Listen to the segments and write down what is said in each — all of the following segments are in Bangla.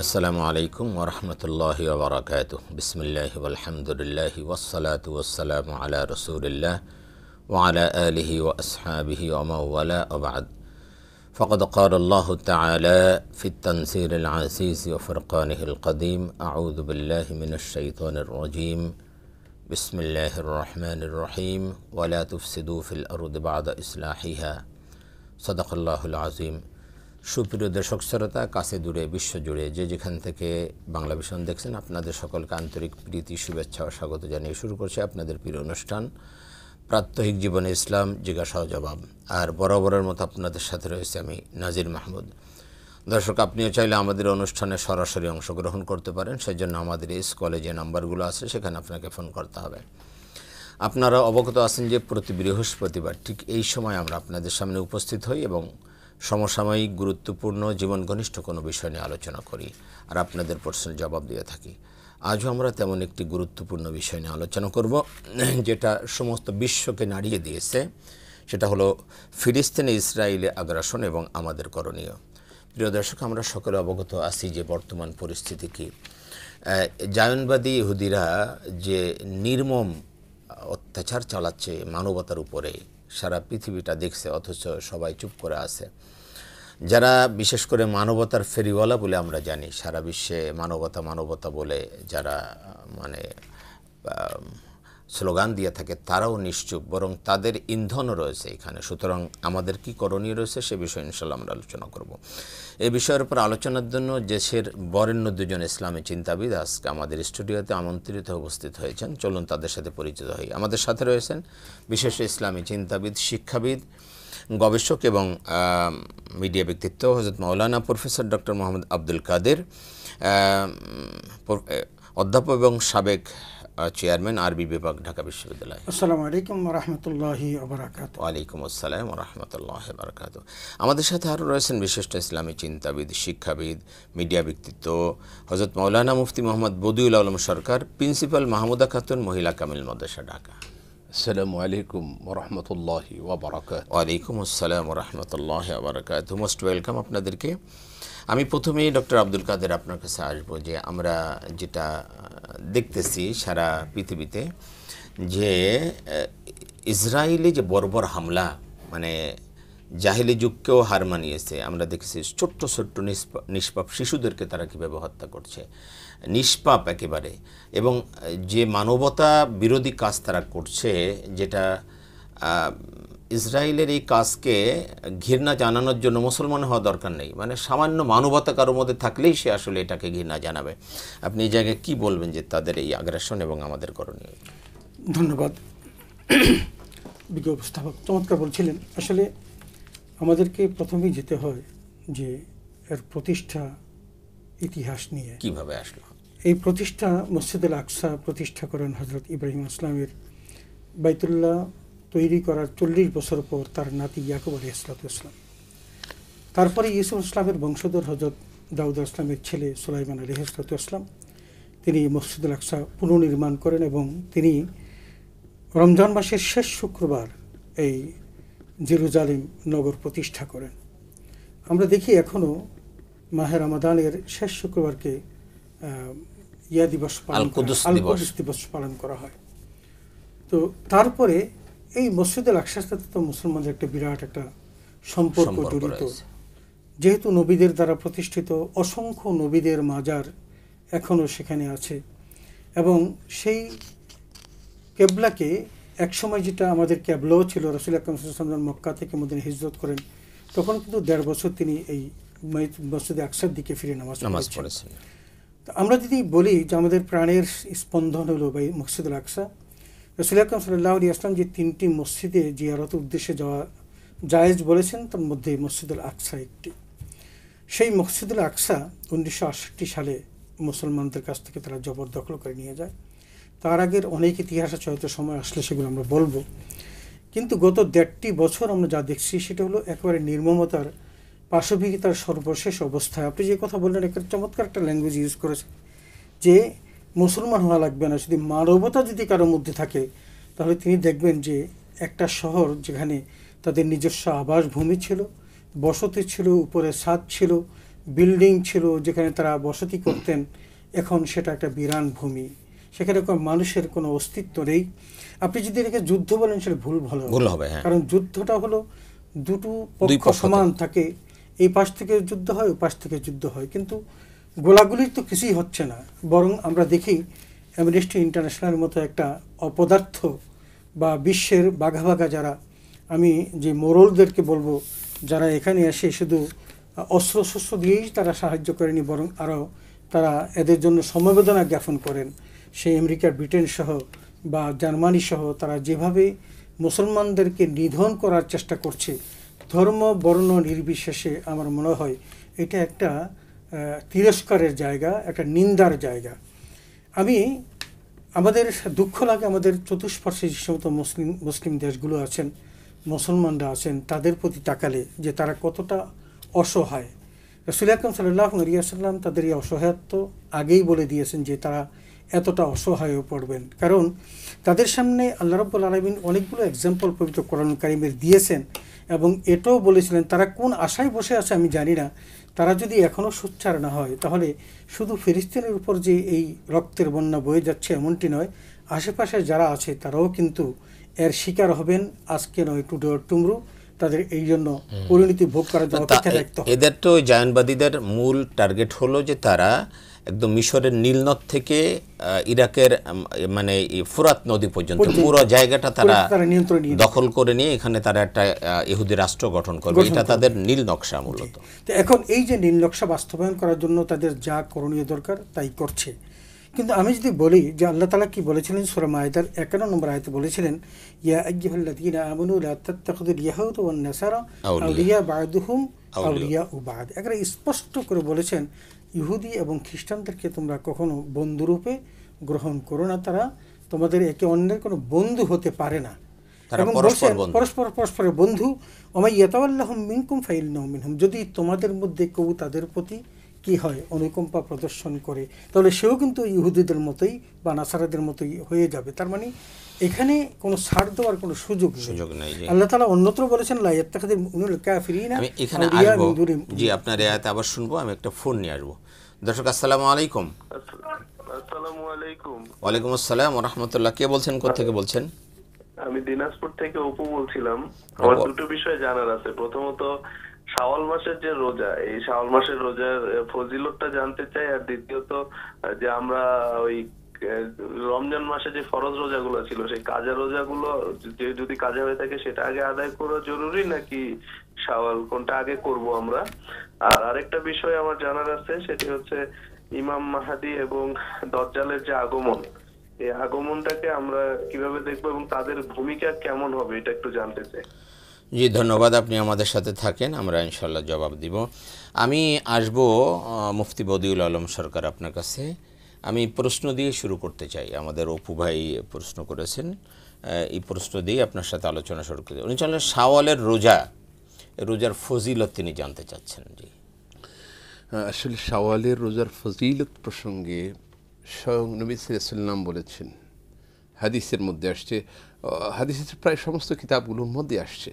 আসসালামু আলাইকুম ওয়া রাহমাতুল্লাহি ওয়া বারাকাতুহু। বিসমিল্লাহি ওয়াল হামদুলিল্লাহি ওয়াস সালাতু ওয়াস সালামু আলা রাসূলিল্লাহ ওয়া আলা আলিহি ওয়া আসহাবিহি ওয়া মান ওয়ালা ওয়া বা'দ। ফাকাদ ক্বালা আল্লাহু তাআলা ফিত তানসিরিল আজিজ ওয়া ফুরকানিহিল কাদীম। আউযু বিল্লাহি মিনাশ শাইতানির রাজীম। বিসমিল্লাহির রাহমানির রহিম। ওয়া লা তুফসিদু ফিল আরদি বা'দা ইসলাহিহা। সাদাকাল্লাহুল আযীম। সুপ্রিয় দর্শক শ্রোতা, কাছে দূরে বিশ্বজুড়ে যে যেখান থেকে বাংলা ভিশন দেখছেন, আপনাদের সকলকে আন্তরিক প্রীতি, শুভেচ্ছা ও স্বাগত জানিয়ে শুরু করছে আপনাদের প্রিয় অনুষ্ঠান প্রাত্যহিক জীবনে ইসলাম জিজ্ঞাসা ও জবাব। আর বরাবরের মতো আপনাদের সাথে রয়েছে আমি নাজির মাহমুদ। দর্শক, আপনিও চাইলে আমাদের অনুষ্ঠানে সরাসরি অংশগ্রহণ করতে পারেন। সেজন্য আমাদের এই স্কলে যে নাম্বারগুলো আছে সেখানে আপনাকে ফোন করতে হবে। আপনারা অবগত আছেন যে প্রতি বৃহস্পতিবার ঠিক এই সময় আমরা আপনাদের সামনে উপস্থিত হই এবং সমসাময়িক গুরুত্বপূর্ণ জীবন ঘনিষ্ঠ কোনো বিষয় নিয়ে আলোচনা করি আর আপনাদের প্রশ্নের জবাব দিয়ে থাকি। আজও আমরা তেমন একটি গুরুত্বপূর্ণ বিষয় নিয়ে আলোচনা করব যেটা সমস্ত বিশ্বকে নাড়িয়ে দিয়েছে। সেটা হলো ফিলিস্তিনে ইসরায়েলে আগ্রাসন এবং আমাদের করণীয়। প্রিয় দর্শক, আমরা সকলে অবগত আছি যে বর্তমান পরিস্থিতি কি। জায়নবাদী ইহুদিরা যে নির্মম অত্যাচার চালাচ্ছে মানবতার উপরে, সারা পৃথিবীটা দেখছে, অথচ সবাই চুপ করে আছে। যারা বিশেষ করে মানবতার ফেরিওয়ালা বলে আমরা জানি, সারা বিশ্বে মানবতা মানবতা বলে যারা স্লোগান দিয়ে থাকে, তারাও নিশ্চুপ, বরং তাদের ইন্ধনও রয়েছে এখানে। সুতরাং আমাদের কি করণীয় রয়েছে সে বিষয়ে ইনশাল্লাহ আমরা আলোচনা করব। এই বিষয়ের উপর আলোচনার জন্য দেশের বরেণ্য দুজন ইসলামী চিন্তাবিদ আজকে আমাদের স্টুডিওতে আমন্ত্রিত উপস্থিত হয়েছেন। চলুন তাদের সাথে পরিচিত হই। আমাদের সাথে রয়েছেন বিশেষ ইসলামী চিন্তাবিদ, শিক্ষাবিদ, গবেষক এবং মিডিয়া ব্যক্তিত্ব হযরত মাওলানা প্রফেসর ডক্টর মোহাম্মদ আব্দুল কাদের, অধ্যাপক এবং সাবেক চেয়ারম্যান আরবি বিভাগ, ঢাকা বিশ্ববিদ্যালয়। আসসালামু আলাইকুম ওয়া রাহমাতুল্লাহি ওয়া বারাকাতুহু। ওয়ালাইকুম আসসালাম ওয়া রাহমাতুল্লাহি ওয়া বারাকাতুহু। আমাদের সাথে আরও রয়েছেন বিশিষ্ট ইসলামী চিন্তাবিদ, শিক্ষাবিদ, মিডিয়া ব্যক্তিত্ব হযরত মাওলানা মুফতি মোহাম্মদ বদিউল আলম সরকার, প্রিন্সিপাল মাহমুদা খাতুন মহিলা কামিল মাদ্রাসা, ঢাকা। আসসালামু আলাইকুম ওয়া রাহমাতুল্লাহি ওয়া বারাকাতুহু। ওয়ালাইকুম আসসালাম ওয়া রাহমাতুল্লাহি ওয়া বারাকাতুহু। মোস্ট ওয়েলকাম আপনাদেরকে। আমি প্রথমেই ডক্টর আব্দুল কাদের আপনার কাছে আসবো যে আমরা যেটা দেখতেছি সারা পৃথিবীতে যে ইসরায়েলি যে বর্বর হামলা, জাহিলি যুগকেও হার মানিয়েছে। আমরা দেখেছি ছোট্ট ছোট্ট নিষ্পাপ শিশুদেরকে তারা কীভাবে হত্যা করছে, নিষ্পাপ একেবারে, এবং যে মানবতা বিরোধী কাজ তারা করছে, যেটা ইসরায়েলের এই কাজকে ঘৃণা জানানোর জন্য মুসলমান হওয়া দরকার নেই। সামান্য মানবতা কারোর মধ্যে থাকলেই সে আসলে এটাকে ঘৃণা জানাবে। আপনি এই জায়গায় কী বলবেন যে তাদের এই আগ্রাসন এবং আমাদের করণীয়? ধন্যবাদ। বিজ্ঞ উপস্থাপক চমৎকার বলছিলেন। আসলে আমাদেরকে প্রথমেই যেতে হয় যে এর প্রতিষ্ঠা ইতিহাস নিয়ে কিভাবে আসলো। এই প্রতিষ্ঠা মসজিদুল আকসা প্রতিষ্ঠা করেন হযরত ইব্রাহিম আসলামের বাইতুল্লাহ তৈরি করার 40 বছর পর তার নাতি ইয়াকুব আলাইহিসসালাম। তারপরে ইউসুফ ইসলামের বংশধর হযরত দাউদ ইসলামের ছেলে সুলাইমান আলাইহিসসালাম তিনি মসজিদুল আকসা পুনর্নির্মাণ করেন এবং তিনি রমজান মাসের শেষ শুক্রবার এই জেরুজালেম নগর প্রতিষ্ঠা করেন। আমরা দেখি এখনও মাহে রমাদানের শেষ শুক্রবারকে ইয়া দিবস আল কুদুস দিবস পালন করা হয়। তো তারপরে এই মসজিদুল আকসার সাথে তো মুসলমানদের একটা বিরাট একটা সম্পর্ক জড়িত, যেহেতু নবীদের দ্বারা প্রতিষ্ঠিত অসংখ্য নবীদের মাজার এখনও সেখানে আছে। এবং সেই কেবলাকে একসময় যেটা আমাদের কেবলাও ছিল, রাসূল আকরাম সাল্লাল্লাহু আলাইহি ওয়াসাল্লাম মক্কা থেকে মদিনা হিজরত করেন, তখন কিন্তু 1.5 বছর তিনি এই মসজিদে আকসার দিকে ফিরে নামাজ পড়েছেন। তো আমরা যদি বলি যে আমাদের প্রাণের স্পন্দন হলো বা মসজিদুল আকসা, রাসূল আকরাম সাল্লাল্লাহু আলাইহি ওয়াসাল্লাম যে 3টি মসজিদে জিয়ারতের উদ্দেশ্যে যাওয়া জায়েজ বলেছেন, তার মধ্যে মসজিদুল আকসা একটি। সেই মসজিদুল আকসা 1968 সালে মুসলমানদের কাছ থেকে তারা জবরদখল করে নিয়ে যায়। তার আগের অনেক ইতিহাস আছে, হয়তো সময় আসলে সেগুলো আমরা বলবো। কিন্তু গত 1.5 বছর আমরা যা দেখছি সেটা হলো একেবারে নির্মমতার, পাশবিকতার সর্বশেষ অবস্থায়। আপনি যে কথা বললেন, একটা চমৎকার একটা ল্যাঙ্গুয়েজ ইউজ করেছেন যে মুসলমান হওয়া লাগবে না, যদি মানবতা যদি কারোর মধ্যে থাকে তাহলে তিনি দেখবেন যে একটা শহর যেখানে তাদের নিজস্ব আবাসভূমি ছিল, বসতি ছিল, উপরে ছাদ ছিল, বিল্ডিং ছিল যেখানে তারা বসতি করতেন, এখন সেটা একটা বিরান ভূমি, সেখানে কোনো মানুষের কোনো অস্তিত্ব নেই। আপনি যদি এটাকে যুদ্ধ বলেন সেটা ভুল হবে, কারণ যুদ্ধটা হলো দুটো পক্ষ সমান থাকে, এই পাশ থেকে যুদ্ধ হয়, ওই পাশ থেকে যুদ্ধ হয়, কিন্তু গোলাগুলির তো কিছুই হচ্ছে না। বরং আমরা দেখি অ্যামনেস্টি ইন্টারন্যাশনালের মতো একটা অপদার্থ বা বিশ্বের বাঘা বাঘা যারা, আমি যে মোরলদেরকে বলবো, যারা এখানে এসে শুধু অস্ত্র শস্ত্র দিয়েই তারা সাহায্য করেনি, বরং আরও তারা এদের জন্য সমবেদনা জ্ঞাপন করেন। সেই আমেরিকা, ব্রিটেন সহ বা জার্মানি সহ তারা যেভাবে মুসলমানদেরকে নিধন করার চেষ্টা করছে ধর্ম বর্ণ নির্বিশেষে, আমার মনে হয় এটা একটা তিরস্কারের জায়গা, একটা নিন্দার জায়গা। আমাদের দুঃখ লাগে আমাদের চতুষ্পার্শ্বে যে সমস্ত মুসলিম দেশগুলো আছেন, মুসলমানরা আছেন, তাদের প্রতি তাকালে যে তারা কতটা অসহায়। রাসূল আকরাম সাল্লাল্লাহু আলাইহি ওয়াসাল্লাম তাদের এই অসহায়ত্ব আগেই বলে দিয়েছেন যে তারা এতটা অসহায় পড়বেন, কারণ তাদের সামনে আল্লাহ রাব্বুল আলামিন অনেকগুলো এক্সাম্পল পবিত্র কোরআন কারীমের দিয়েছেন, এবং এটাও বলেছিলেন তারা কোন আশায় বসে আছে আমি জানি না, তারা যদি এখনও সোচ্চার না হয় তাহলে শুধু ফিলিস্তিনের উপর যে এই রক্তের বন্যা বয়ে যাচ্ছে এমনটি নয়, আশেপাশে যারা আছে তারাও কিন্তু এর শিকার হবেন, আজকে নয় টুডে অর টুমরু, তাদের এই জন্য পরিণতি ভোগ করার জন্য অপেক্ষা রাখতে হবে। এদের তো জায়নবাদীদের মূল টার্গেট হলো যে তারা একদম মিশরের নীলনদ থেকে ইরাকের মানে ফুরাত নদী পর্যন্ত পুরো জায়গাটা তারা দখল করে নিয়ে এখানে তারা একটা ইহুদি রাষ্ট্র গঠন করবে, এটা তাদের নীল নকশা মূলত। তো এখন এই যে নীল নকশা বাস্তবায়ন করার জন্য তাদের যা করণীয় দরকার তাই করছে। কিন্তু আমি যদি বলি যে আল্লাহ তাআলা কি বলেছিলেন সূরা মায়েদার 51 নম্বর আয়াতে বলেছিলেন, ইয়া আইয়ুহাল্লাযীনা আমানু লা তাত্তাখিযুল ইয়াহুদা ওয়ান নাসারা আউলিয়া বা'দুহুম আউলিয়াউ বা'দ। এখানে স্পষ্ট করে বলেছেন ইহুদি এবং খ্রিস্টানদেরকে তোমরা কখনো বন্ধুরূপে গ্রহণ করো না, তারা তোমাদের একে অন্যের কোনো বন্ধু হতে পারে না, এবং পরস্পরের বন্ধু। ওমা ইয়াতাওয়াল্লাহুম মিনকুম ফাইন্নাহু মিনহুম, যদি তোমাদের মধ্যে কেউ তাদের প্রতি কি হয় অনুকম্পা প্রদর্শন করে তাহলে সেও কিন্তু ইহুদিদের মতোই বা নাসারাদের মতোই হয়ে যাবে। তার মানে এখানে কোনো ছাড় দেওয়ার কোনো সুযোগ নেই। আল্লাহ তাআলা অন্যত্র বলেছেন লা ইয়াত্তাখিযুল মুমিনুল কাফিরিনা আউলিয়া মিন দুনিহিম। জি, আপনার এই আয়াত আবার শুনবো, আমি একটা ফোন নিয়ে আসবো। দর্শক আসসালামু আলাইকুম। আসসালামু আলাইকুম। ওয়ালাইকুম আসসালাম ওয়া রাহমাতুল্লাহ। কে বলছেন, কোথা থেকে বলছেন? আমি দিনাজপুর থেকে অপু বলছিলাম। আমার দুটো বিষয় জানার আছে। প্রথমত শাওয়াল মাসের যে রোজা, এই শাওয়াল মাসের রোজার ফজিলতটা জানতে চাই, আর দ্বিতীয়ত যে আমরা ওই রমজান মাসে যে ফরজ রোজাগুলো ছিল সেই কাজা রোজাগুলো যদি কাজা হয়ে থাকে সেটা আগে আদায় করা জরুরি নাকি শাওয়াল, কোনটা আগে করব আমরা? আর আরেকটা বিষয় আমার জানার আছে, সেটি হচ্ছে ইমাম মাহাদি এবং দজ্জালের যে আগমন, এই আগমনটাকে আমরা কিভাবে দেখবো এবং তাদের ভূমিকা কেমন হবে এটা একটু জানতে চাই। জি ধন্যবাদ, আপনি আমাদের সাথে থাকেন, আমরা ইনশাল্লাহ জবাব দিব। আমি আসব মুফতি বদিউল আলম সরকার আপনার কাছে। আমি প্রশ্ন দিয়ে শুরু করতে চাই। আমাদের অপু ভাই প্রশ্ন করেছেন, এই প্রশ্ন দিয়ে আপনার সাথে আলোচনা শুরু করতে। উনি চলেন শাওয়ালের রোজার ফজিলত তিনি জানতে চাচ্ছেন। জি, আসলে শাওয়ালের রোজার ফজিলত প্রসঙ্গে স্বয়ং নবী সাল্লাল্লাহু আলাইহি ওয়াসাল্লাম বলেছেন, হাদিসের মধ্যে আসছে, হাদিসের প্রায় সমস্ত কিতাবগুলোর মধ্যে আসছে।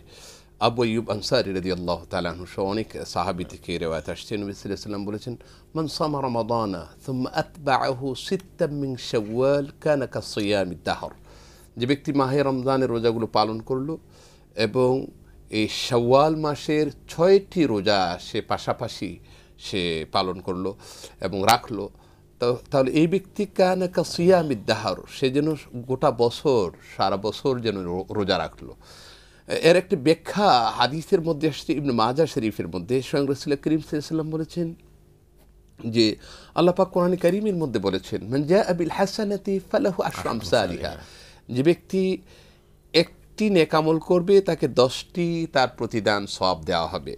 আবু আইয়ুব আনসারী রাদিয়াল্লাহু তাআলা আনহু সহ অনেক সাহাবী থেকে রিওয়ায়াত আসছে, নবী সাল্লাল্লাহু আলাইহি ওয়াসাল্লাম বলেছেন, মান সামা রমাদানা থুম্মা আতবাআহু সিত্তাম মিন শাওয়াল কানা কাসিয়ামিদ দাহর। যে ব্যক্তি মাহে রমজানের রোজাগুলো পালন করলো এবং এই শাওয়াল মাসের 6টি রোজা সে পাশাপাশি সে পালন করলো এবং রাখলো, তাহলে এই ব্যক্তি কানা কাসিয়ামিদ দাহর, সে যেন গোটা বছর সারা বছর যেন রোজা রাখলো। এর একটি ব্যাখ্যা হাদিসের মধ্যে আসছে ইবনে মাজাহ শরীফের মধ্যে। স্বয়ং রাসূল করিম সাল্লাল্লাহু আলাইহি ওয়াসাল্লাম বলেছেন যে আল্লাহ পাক কোরআন কারীমের মধ্যে বলেছেন, মান জাআ বিল হাসানাতি ফালাহু আশরু আমসালিহা, যে ব্যক্তি একটি নেক আমল করবে তাকে 10টি তার প্রতিদান সওয়াব দেওয়া হবে।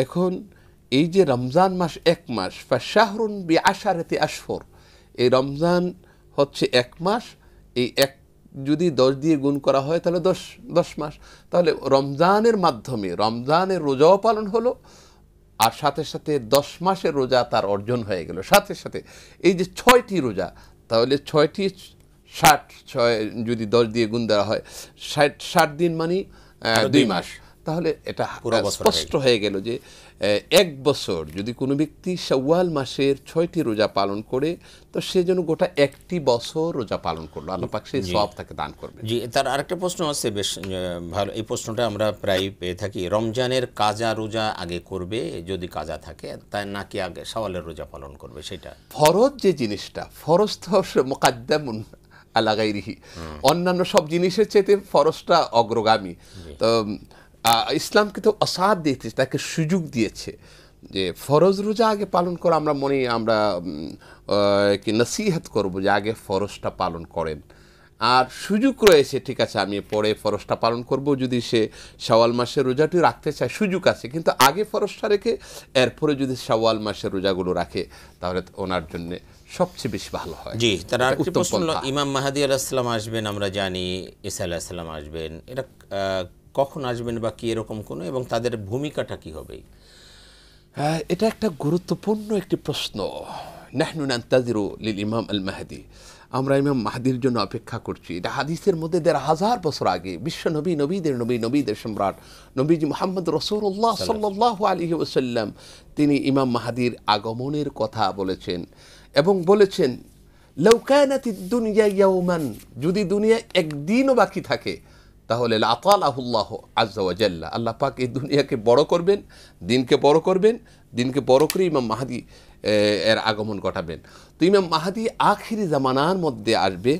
এখন এই যে রমজান মাস 1 মাস, ফাশাহরুন বিআশারাতি আশহুর, এই রমজান হচ্ছে 1 মাস, এই এক যদি 10 দিয়ে গুণ করা হয় তাহলে 10 মাস, তাহলে রমজানের মাধ্যমে রমজানের রোজাও পালন হলো আর সাথে সাথে 10 মাসের রোজা তার অর্জন হয়ে গেল। সাথে সাথে এই যে 6টি রোজা, তাহলে 6টি 60, যদি 10 দিয়ে গুণ দেওয়া হয় 60 দিন মানে 2 মাস, তাহলে এটা পুরো বছর স্পষ্ট হয়ে গেল যে এক বছর যদি কোনো ব্যক্তি শাওয়াল মাসের 6টি রোজা পালন করে, তো সে যেন গোটা একটি বছর রোজা পালন করলো, আল্লাহ পাক সেই সওয়াব তাকে দান করবে। জি, তার আরেকটা প্রশ্ন আছে, বেশ ভালো এই প্রশ্নটা আমরা প্রায় পেয়ে থাকি। রমজানের কাজা রোজা আগে করবে যদি কাজা থাকে, তাই নাকি আগে শাওয়ালের রোজা পালন করবে? সেটা ফরজ যে জিনিসটা, ফরজ তো মুকাদ্দামুন আলা গায়রিহি, অন্যান্য সব জিনিসের চেয়ে ফরজটা অগ্রগামী। তো ইসলামকে তো অসাদ দিয়েছে, তাকে সুযোগ দিয়েছে যে ফরজ রোজা আগে পালন করা। আমরা কি নসিহত করব যে আগে ফরজটা পালন করেন, আর সুযোগ রয়েছে, ঠিক আছে আমি পরে ফরজটা পালন করব, যদি সে শাওয়াল মাসের রোজাটি রাখতে চায় সুযোগ আছে, কিন্তু আগে ফরজটা রেখে এরপরে যদি শাওয়াল মাসের রোজাগুলো রাখে তাহলে ওনার জন্য সবচেয়ে বেশি ভালো হয়। জি, তার আরেকটি প্রশ্ন হলো, ইমাম মাহদী আলাইহিস সালাম আসবেন, আমরা জানি ঈসা আলাইহিস সালাম আসবেন, এটা কখন আসবেন বা কি এরকম কোনো, এবং তাদের ভূমিকাটা কি হবে? এটা একটা গুরুত্বপূর্ণ একটি প্রশ্ন। নাহনু নান্তাজিরু লিল ইমাম আল মাহদী, আমরা ইমাম মাহদীর জন্য অপেক্ষা করছি। এটা হাদিসের মধ্যে ১৫০০ বছর আগে বিশ্ব নবী, নবীদের সম্রাট নবীজি মুহাম্মদ রাসূলুল্লাহ সাল্লাল্লাহু আলাইহি ওয়াসাল্লাম তিনি ইমাম মাহদীর আগমনের কথা বলেছেন, এবং বলেছেন লাউ কানাতিদ দুনিয়া ইয়াওমান, যদি দুনিয়া একদিনও বাকি থাকে তাহলে লাতালাহুল্লাহ আযজা ওয়া জাল্লা, আল্লাহ পাক এই দুনিয়াকে বড় করবেন, দিনকে বড় করবেন, দিনকে বড় করে ইমাম মাহদী এর আগমন ঘটাবেন। তো ইমাম মাহদী আখিরি জামানার মধ্যে আসবে,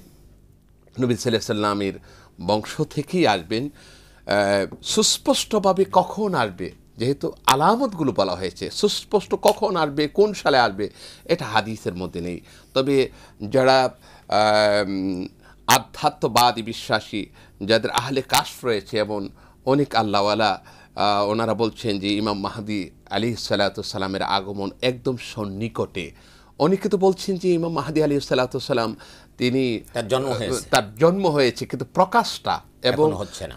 নবী সাল্লাল্লাহু আলাইহি সাল্লামের বংশ থেকেই আসবেন। সুস্পষ্টভাবে কখন আসবে, যেহেতু আলামতগুলো বলা হয়েছে, সুস্পষ্ট কখন আসবে, কোন সালে আসবে, এটা হাদিসের মধ্যে নেই। তবে যারা আধ্যাত্মবাদী বিশ্বাসী, যাদের আহলে কাশফ রয়েছে এবং অনেক আল্লাহওয়ালা, ওনারা বলছেন যে ইমাম মাহদী আলাইহিস সালাতু ওয়াস সালামের আগমন একদম সন্নিকটে। অনেকে তো বলছেন যে ইমাম মাহদী আলাইহিস সালাতু ওয়াস সালাম তিনি তার জন্ম হয়েছে, কিন্তু প্রকাশটা এবং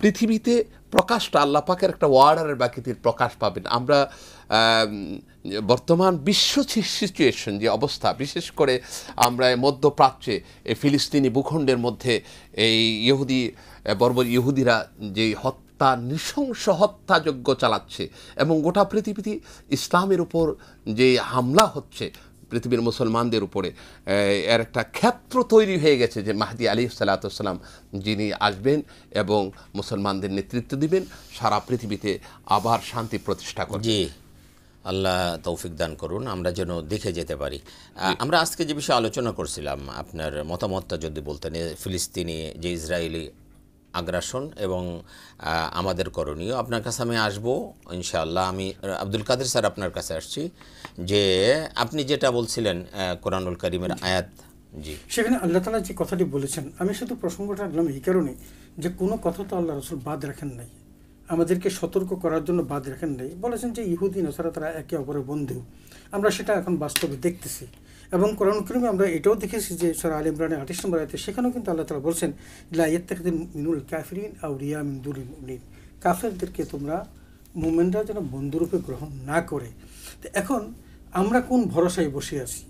পৃথিবীতে প্রকাশটা আল্লাহ পাকের একটা ওয়ার্ডারের বাকিতে প্রকাশ পাবেন। আমরা বর্তমান বিশ্ব সিচুয়েশন যে অবস্থা, বিশেষ করে আমরা মধ্যপ্রাচ্যে এই ফিলিস্তিনি ভূখণ্ডের মধ্যে এই বর্বর ইহুদিরা যে নৃশংস হত্যাযজ্ঞ চালাচ্ছে, এবং গোটা পৃথিবীতে ইসলামের উপর যে হামলা হচ্ছে পৃথিবীর মুসলমানদের উপরে, এর একটা ক্ষেত্র তৈরি হয়ে গেছে যে মাহদী আলাইহিস সালাতু ওয়াস সালাম যিনি আসবেন এবং মুসলমানদের নেতৃত্ব দিবেন, সারা পৃথিবীতে আবার শান্তি প্রতিষ্ঠা করবেন। জি, আল্লাহ তৌফিক দান করুন, আমরা যেন দেখে যেতে পারি। আমরা আজকে যে বিষয়ে আলোচনা করছিলাম, আপনার মতামতটা যদি বলতেন, ফিলিস্তিনি যে ইসরায়েলি আগ্রাসন এবং আমাদের করণীয়। আপনার কাছে আমি আসবো ইনশাআল্লাহ। আমি আব্দুল কাদের স্যার আপনার কাছে আসছি, যে আপনি যেটা বলছিলেন কোরআনুল কারীমের আয়াত, জি, সেখানে আল্লাহ তাআলা যে কথাটি বলেছেন, আমি শুধু প্রসঙ্গটা আনলাম এই কারণে যে কোনো কথা তো আল্লাহ রাসূল বাদ রাখেন নাই, আমাদেরকে সতর্ক করার জন্য বাদ রাখেন নাই। বলেছেন যে ইহুদি নাসারা তারা একে অপরের বন্ধু, আমরা সেটা এখন বাস্তবে দেখতেছি। এবং কোরআন কারীমে আমরা এটাও দেখেছি যে সূরা আলে ইমরানের 28 নম্বর আয়াতে, সেখানেও কিন্তু আল্লাহ তাআলা বলছেন লা ইয়াত্তাখিযুল মিনুল কাফিরিন আউলিয়া মিন দুনিল মুমিনিন, কাফেরদেরকে তোমরা মুমিনরা যেন বন্ধুরূপে গ্রহণ না করে। তো এখন আমরা কোন ভরসায় বসে আছি?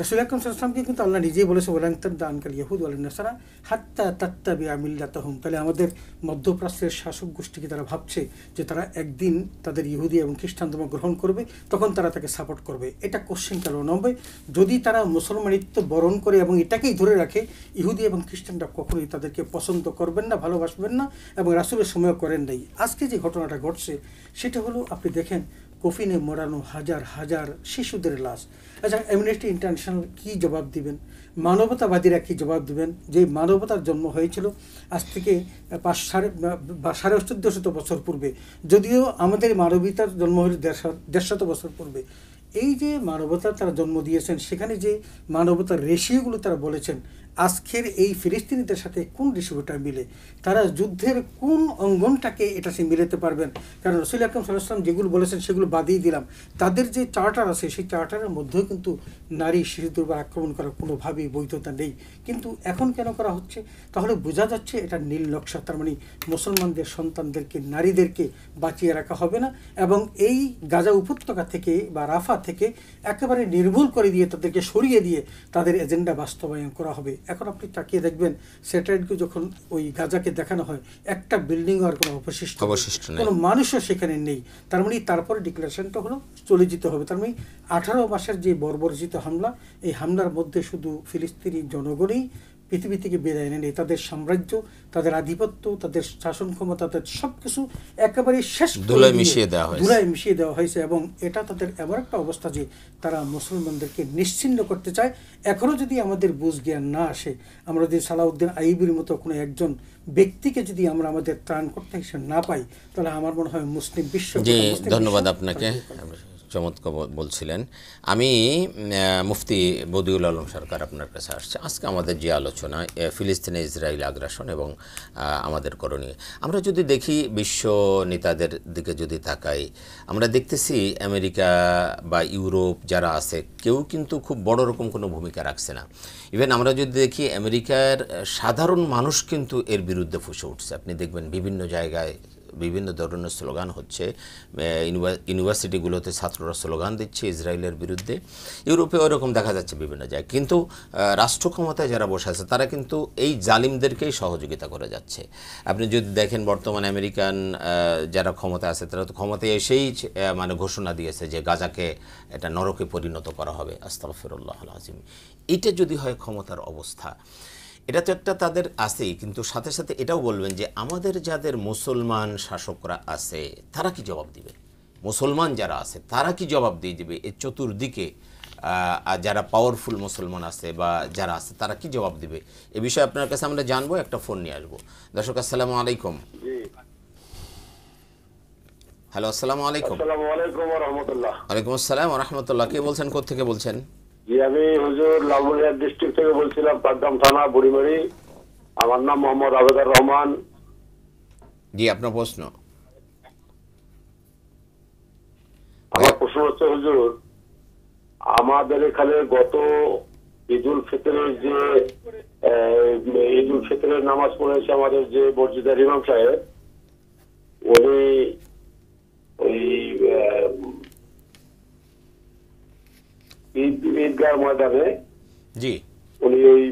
রাসূল আকরাম সাল্লাল্লাহু আলাইহি ওয়াসাল্লামকে কিন্তু আল্লাহ নিজেই বলেছে ওয়ালান তারদা আনকাল ইয়াহুদ ওয়ালান নাসারা হাত্তা তাত্তাবিআ মিল্লাতাহুম। তাহলে আমাদের মধ্যপ্রাচ্যের শাসক গোষ্ঠীকে তারা ভাবছে যে তারা একদিন তাদের ইহুদি এবং খ্রিস্টান ধর্ম গ্রহণ করবে, তখন তারা তাকে সাপোর্ট করবে। এটা কোশ্চেন কালো নবে। যদি তারা মুসলমানিত্ব বরণ করে এবং এটাকেই ধরে রাখে, ইহুদি এবং খ্রিস্টানরা কখনোই তাদেরকে পছন্দ করবেন না, ভালোবাসবেন না, এবং রাসূলের সময়ও করেন নাই। আজকে যে ঘটনাটা ঘটছে সেটা হলো, আপনি দেখেন কফিনে মোড়ানো হাজার হাজার শিশুদের লাশ। আচ্ছা, অ্যামনেস্টি ইন্টারন্যাশনাল কী জবাব দিবেন? মানবতাবাদীরা কী জবাব দিবেন? যে মানবতার জন্ম হয়েছিল আজ থেকে 1450 বছর পূর্বে, যদিও আমাদের মানবতার জন্ম হয়েছিল 150 বছর পূর্বে। এই যে মানবতা তারা জন্ম দিয়েছেন, সেখানে যে মানবতার রেশিওগুলো তারা বলেছেন, আজকের এই ফিলিস্তিনিদের সাথে কোন রেশিওটা মিলে? তারা যুদ্ধের কোন অঙ্গনটাকে এটা সে মিলাতে পারবেন? কারণ রাসূল আকরাম সাল্লাল্লাহু আলাইহি ওয়াসাল্লাম যেগুলো বলেছেন সেগুলো বাদই দিলাম, তাদের যে চার্টার আছে সেই চার্টারের মধ্যেও কিন্তু নারী শিশুদের উপর আক্রমণ করার কোনোভাবেই বৈধতা নেই। কিন্তু এখন কেন করা হচ্ছে? তাহলে বোঝা যাচ্ছে এটা নীল নকশা। তার মানে মুসলমানদের সন্তানদেরকে, নারীদেরকে বাঁচিয়ে রাখা হবে না, এবং এই গাজা উপত্যকা থেকে বা রাফা থেকে একেবারে নির্মূল করে দিয়ে, তাদেরকে সরিয়ে দিয়ে তাদের এজেন্ডা বাস্তবায়ন করা হবে। এখন আপনি তাকিয়ে দেখবেন স্যাটেলাইটকে যখন ওই গাজাকে দেখানো হয়, একটা বিল্ডিং আর কোনো অবশিষ্ট নেই, কোনো মানুষও সেখানে নেই। তার মানে তারপরে ডিক্লারেশনটা হলো চলে যেতে হবে। তার মানে 18 মাসের যে বর্বরচিত হামলা, এই হামলার মধ্যে শুধু ফিলিস্তিনি জনগণই পৃথিবী থেকে বিদায় নেন। তাদের সাম্রাজ্য, তাদের আধিপত্য, তাদের শাসন ক্ষমতা, তাদের সব কিছু একেবারে শেষ ধুলায় মিশিয়ে দেওয়া হয়েছে। এবং এটা তাদের এমন একটা অবস্থা যে তারা মুসলমানদেরকে নিশ্চিহ্ন করতে চায়। এখনও যদি আমাদের বুঝ জ্ঞান না আসে, আমরা যদি সালাউদ্দিন আইয়ুবীর মতো কোনো একজন ব্যক্তিকে যদি আমরা আমাদের ত্রাণ করতে না পাই, তাহলে আমার মনে হয় মুসলিম বিশ্ব। ধন্যবাদ আপনাকে, চমৎকার বলছিলেন। আমি মুফতি বদিউল আলম সরকার আপনার কাছে আসছে। আজকে আমাদের যে আলোচনা ফিলিস্তিনে ইসরায়েল আগ্রাসন এবং আমাদের করণীয়, আমরা যদি দেখি বিশ্ব নেতাদের দিকে যদি তাকাই, আমরা দেখতেছি আমেরিকা বা ইউরোপ যারা আছে কেউ কিন্তু খুব বড় রকম কোনো ভূমিকা রাখছে না। ইভেন আমরা যদি দেখি আমেরিকার সাধারণ মানুষ কিন্তু এর বিরুদ্ধে ফুঁসে উঠছে। আপনি দেখবেন বিভিন্ন জায়গায় বিভিন্ন ধরনের স্লোগান হচ্ছে, ইউনিভার্সিটিগুলোতে ছাত্ররা স্লোগান দিচ্ছে ইসরায়েলের বিরুদ্ধে। ইউরোপে ওরকম দেখা যাচ্ছে বিভিন্ন জায়গায়। কিন্তু রাষ্ট্র ক্ষমতায় যারা বসে আছে তারা কিন্তু এই জালিমদেরকেই সহযোগিতা করে যাচ্ছে। আপনি যদি দেখেন বর্তমানে আমেরিকান যারা ক্ষমতা আছে তারা তো ক্ষমতায় এসেই মানে ঘোষণা দিয়েছে যে গাজাকে এটা নরকে পরিণত করা হবে। আস্তাগফিরুল্লাহ আল আযীম। এটা যদি হয় ক্ষমতার অবস্থা, এটা তো একটা তাদের আছেই, কিন্তু সাথে সাথে এটাও বলবেন যে আমাদের যাদের মুসলমান শাসকরা আছে তারা কি জবাব দিবে? মুসলমান যারা আছে তারা কি জবাব দিয়ে দিবে? এর চতুর্দিকে যারা পাওয়ারফুল মুসলমান আছে বা যারা আছে তারা কি জবাব দিবে? এ বিষয়ে আপনার কাছে আমরা জানবো। একটা ফোন নিয়ে আসবো। দর্শক আসসালামু আলাইকুম। হ্যালো, আসসালামু আলাইকুম। আসসালামু আলাইকুম ওয়া রাহমাতুল্লাহ। ওয়ালাইকুম আসসালাম ওয়া রাহমাতুল্লাহ। কে বলছেন, কোথা থেকে বলছেন? জি, আমি হুজুর লালমনিরহাট ডিস্ট্রিক্ট থেকে বলছিলাম, পাটগ্রাম থানা, বুড়িমারি। আমার নাম মোহাম্মদ আবেদুর রহমান। জি, আপনার প্রশ্ন। আমার প্রশ্ন হচ্ছে হুজুর, আমাদের এখানে গত ঈদুল ফিতরের যে ঈদুল ফিতরের নামাজ পড়েছে আমাদের যে মসজিদের ইমাম সাহেব, উনি ওই ঈদগাহ ময়দানে জি উনি ওই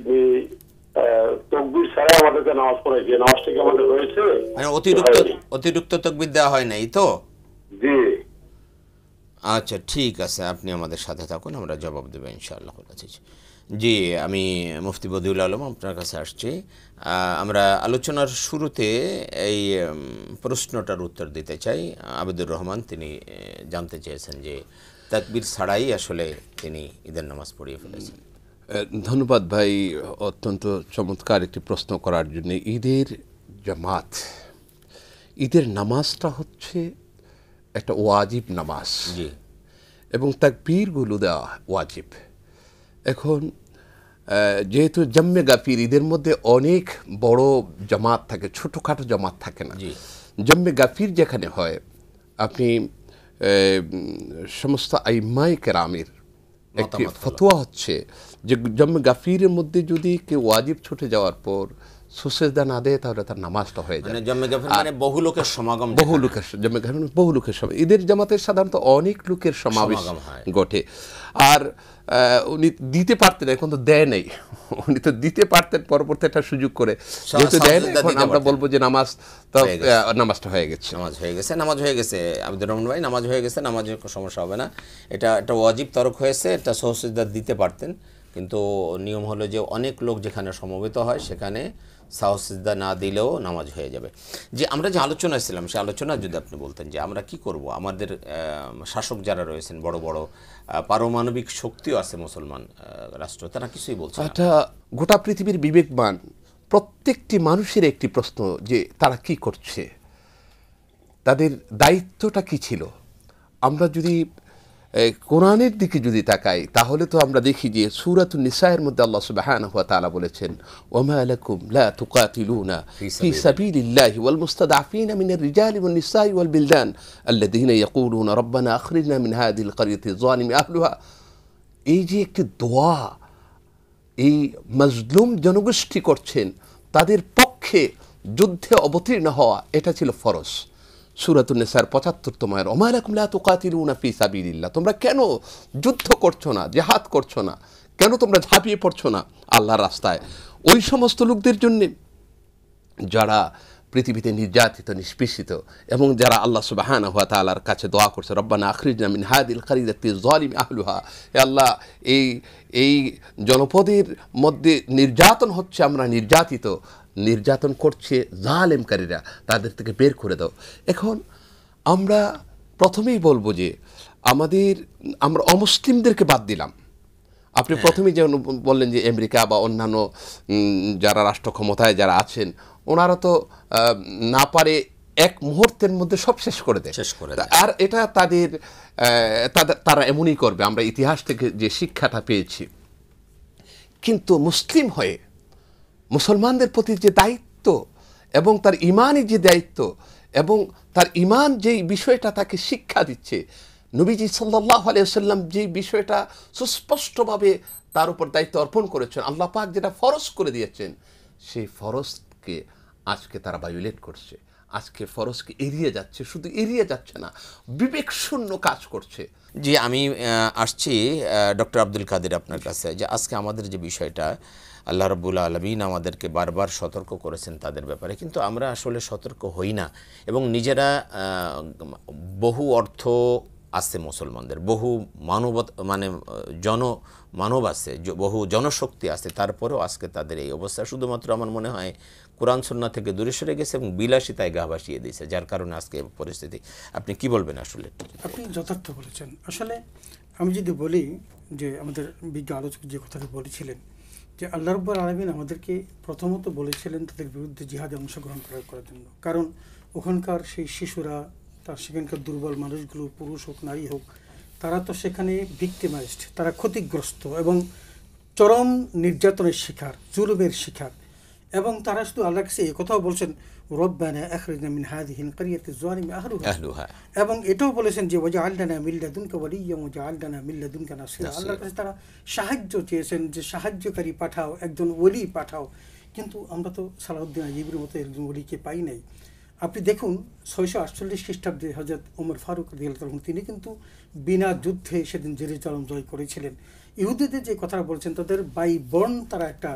তকবীর ছাড়া আমাদেরকে নামাজ পড়াইছে। নামাজটা কি আমাদের হয়েছে? মানে অতিরিক্ত তাকবীর দেওয়া হয় নাই তো? জি। আচ্ছা, ঠিক আছে, আপনি আমাদের সাথে থাকুন, আমরা জবাব দেবো ইনশাআল্লাহ। জি, আমি মুফতি বদিউল আলম আপনার কাছে আসছি। আমরা আলোচনার শুরুতে এই প্রশ্নটার উত্তর দিতে চাই। আবেদুর রহমান তিনি জানতে চেয়েছেন যে তাকবীর ছাড়াই আসলে তিনি ঈদের নামাজ পড়িয়ে ফেলেছেন। ধন্যবাদ ভাই, অত্যন্ত চমৎকার একটি প্রশ্ন করার জন্য। ঈদের জামাত, ঈদের নামাজটা হচ্ছে একটা ওয়াজিব নামাজ, জি, এবং তাকবীরগুলো দেওয়া ওয়াজিব। এখন যেহেতু জম্মে গাফির, ঈদের মধ্যে অনেক বড় জামাত থাকে, ছোটোখাটো জামাত থাকে না। জম্মে গাফির যেখানে হয়, আপনি সমস্ত আইম্মায়ে কেরামের একটি ফতোয়া হচ্ছে যে জম্মে গাফিরের মধ্যে যদি কেউ ওয়াজিব ছুটে যাওয়ার পর সুসেজদা না দেয় তাহলে তার নামাজটা হয়ে যায়। জম্মে গাফির মানে বহু লোকের সমাগম, জম্মে গাফির বহু লোকের সমাগম। ঈদের জামাতে সাধারণত অনেক লোকের সমাবেশ ঘটে। আর উনি দিতে পারতেন, এখন তো দেয় নেই। উনি তো দিতে পারতেন পরবর্তী একটা সুযোগ করে, যেহেতু দেয় না, এখন আমরা বলবো যে নামাজটা হয়ে গেছে। নামাজ হয়ে গেছে আব্দুর রহমান ভাই, নামাজ হয়ে গেছে, নামাজের কোনো সমস্যা হবে না। এটা একটা ওয়াজিব তরক হয়েছে, এটা সহসিজদা দিতে পারতেন, কিন্তু নিয়ম হলো যে অনেক লোক যেখানে সমবেত হয় সেখানে সাহসিজদা না দিলেও নামাজ হয়ে যাবে। যে আমরা যে আলোচনায় ছিলাম সে আলোচনা যদি আপনি বলতেন যে আমরা কি করব, আমাদের শাসক যারা রয়েছেন, বড় বড় পারমাণবিক শক্তিও আছে মুসলমান রাষ্ট্র, তারা কিছুই বলছে না। এটা গোটা পৃথিবীর বিবেকবান প্রত্যেকটি মানুষের একটি প্রশ্ন যে তারা কি করছে, তাদের দায়িত্বটা কি ছিল। আমরা যদি কোরআনের দিকে যদি তাকাই তাহলে তো আমরা দেখি যে সূরাতুন নিসায়ের মধ্যে আল্লাহ সুবহানাহু ওয়া তাআলা বলেছেন, ওয়ামা লাকুম লা তুকাতিলুনা ফি সাবিলিল্লাহি ওয়াল মুস্তাদআফিনা মিনার রিজালি ওয়ান নিসাই ওয়াল বিলদান আল্লাযীনা ইয়াকুলুনা রাব্বানা আখরিজনা মিন হাযিহিল ক্বরিয়াতি যালিমি আহলুহা। এই যে একটি দোয়া এই মাজলুম জনগোষ্ঠী করছেন, তাদের পক্ষে যুদ্ধে অবতীর্ণ হওয়া এটা ছিল ফরজ। সূরাতুন নিসার ৭৫তম আয়াত, ওমা লাকুম লা তুকাতিলুনা ফি সাবিলিল্লাহ, তোমরা কেন যুদ্ধ করছো না, জিহাদ করছো না, কেন তোমরা ঝাঁপিয়ে পড়ছো না আল্লাহর রাস্তায়? ওই সমস্ত লোকদের জন্যে যারা পৃথিবীতে নির্যাতিত, নিষ্পেষিত, এবং যারা আল্লাহ সুবহানাহু ওয়া তাআলার কাছে দোয়া করছে, রব্বানা আখরিজনা মিন হাদিল কারিয়াতি যালিমি আহলুহা, হে আল্লাহ এই জনপদের মধ্যে নির্যাতন হচ্ছে, আমরা নির্যাতিত, নির্যাতন করছে জালেমকারীরা, তাদের থেকে বের করে দাও। এখন আমরা প্রথমেই বলবো যে আমরা অমুসলিমদেরকে বাদ দিলাম। আপনি প্রথমেই যেমন বললেন যে আমেরিকা বা অন্যান্য যারা রাষ্ট্র ক্ষমতায় যারা আছেন, ওনারা তো না পারে এক মুহূর্তের মধ্যে সব শেষ করে দেয়। আর এটা তারা এমনই করবে, আমরা ইতিহাস থেকে যে শিক্ষাটা পেয়েছি। কিন্তু মুসলিম হয়ে মুসলমানদের প্রতি যে দায়িত্ব এবং তার ইমানই যে দায়িত্ব এবং তার ইমান যেই বিষয়টা তাকে শিক্ষা দিচ্ছে, নবীজি সাল্লাল্লাহু আলাইহি ওয়াসাল্লাম যে বিষয়টা সুস্পষ্টভাবে তার উপর দায়িত্ব অর্পণ করেছেন, আল্লাহ পাক যেটা ফরজ করে দিয়েছেন, সেই ফরজকে আজকে তারা ভায়োলেট করছে, আজকে ফরজকে এড়িয়ে যাচ্ছে। শুধু এড়িয়ে যাচ্ছে না, বিবেক শূন্য কাজ করছে। জি, আমি আসছি ডক্টর আব্দুল কাদের আপনার কাছে, যে আজকে আমাদের যে বিষয়টা আল্লাহ রাব্বুল আলামিন আমাদেরকে বারবার সতর্ক করেছেন তাদের ব্যাপারে, কিন্তু আমরা আসলে সতর্ক হই না, এবং নিজেরা বহু অর্থ আছে মুসলমানদের, বহু মানব আছে, বহু জনশক্তি আছে, তারপরেও আজকে তাদের এই অবস্থা। শুধুমাত্র আমার মনে হয় কোরআন সুন্নাহ থেকে দূরে সরে গেছে এবং বিলাসিতায় গা ভাসিয়ে দিয়েছে, যার কারণে আজকে পরিস্থিতি। আপনি কি বলবেন? আসলে আপনি যথার্থ বলেছেন। আসলে আমি যদি বলি যে আমাদের বিজ্ঞ আলোচক যে কথাটা বলেছিলেন, যে আল্লাহ রাব্বুল আলামিন আমাদেরকে প্রথমত বলেছিলেন তাদের বিরুদ্ধে জিহাদে অংশগ্রহণ করার জন্য, কারণ ওখানকার সেই শিশুরা, তার সেখানকার দুর্বল মানুষগুলো, পুরুষ হোক নারী হোক, তারা তো সেখানে ভিক্টিমাইজড, তারা ক্ষতিগ্রস্ত এবং চরম নির্যাতনের শিকার, জুলুমের শিকার। এবং তারা শুধু আল্লাহর কাছে এই কথাও বলছেন, রব্বানা আখরিজনা মিন হাযিহিল কারিয়াতি যালিমি আহলুহা, এবং এটাও বলেছেন যে ওয়াজআলনা মিন লাদুনকা ওয়ালিয়্যান ওয়াজআলনা মিন লাদুনকা নাসিরা। আল্লাহর কাছে তারা সাহায্য চেয়েছেন, যে সাহায্যকারী পাঠাও, একজন ওলি পাঠাও। কিন্তু আমরা তো সালাউদ্দিন আইয়ুবীর মতো একজন ওলিকে পাই নাই। আপনি দেখুন 648 খ্রিস্টাব্দে হযরত ওমর ফারুক রাদিয়াল্লাহু আনহু তিনি কিন্তু বিনা যুদ্ধে সেদিন জেরুজালেম জয় করেছিলেন। ইহুদিদের যে কথাটা বলছেন, তাদের বাই বর্ণ তারা একটা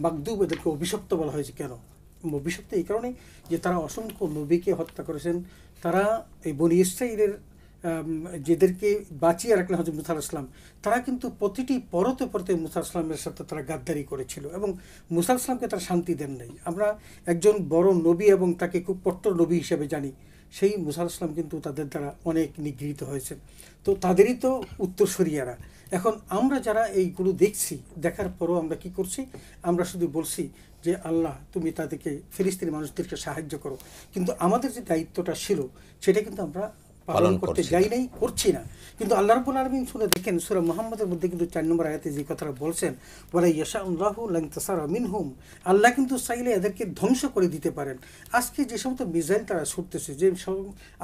মাগদুব, এদেরকে অভিশপ্ত বলা হয়েছে। কেন অভিশপ্ত? এই কারণে যে তারা অসংখ্য নবীকে হত্যা করেছেন। তারা এই বনি ইসরাঈলের যেদেরকে বাঁচিয়ে রাখলেন হযরত মুসা আলাইহিস সালাম, তারা কিন্তু প্রতিটি পরতে মুসা আলাইহিস সালামের সাথে তারা গাদ্দারি করেছিল এবং মুসা আলাইহিস সালামকে তারা শান্তি দেন নাই। আমরা একজন বড় নবী এবং তাকে খুব কট্টর নবী হিসেবে জানি, সেই মুসা আলাইহিস সালাম কিন্তু তাদের দ্বারা অনেক নিগৃহীত হয়েছেন। তো তাদেরই তো উত্তরসূরিয়ারা। এখন আমরা যারা এইগুলো দেখছি, দেখার পরও আমরা কি করছি? আমরা শুধু বলছি যে আল্লাহ তুমি তাদেরকে, ফিলিস্তিনি মানুষদেরকে সাহায্য করো, কিন্তু আমাদের যে দায়িত্বটা ছিল সেটা কিন্তু আমরা পালন করতে যাই নাই, করছি না। কিন্তু আল্লাহ রাব্বুল আলামিন শুনে দেখেন সূরা মুহাম্মদের মধ্যে কিন্তু 4 নম্বর আয়াতে যে কথাটা বলছেন, ওয়ালা ইয়াশাউল্লাহু লানতাসারা মিনহুম, আল্লাহ কিন্তু চাইলে এদেরকে ধ্বংস করে দিতে পারেন। আজকে যে সমস্ত মিসাইল তারা ছুটতেছে, যে সব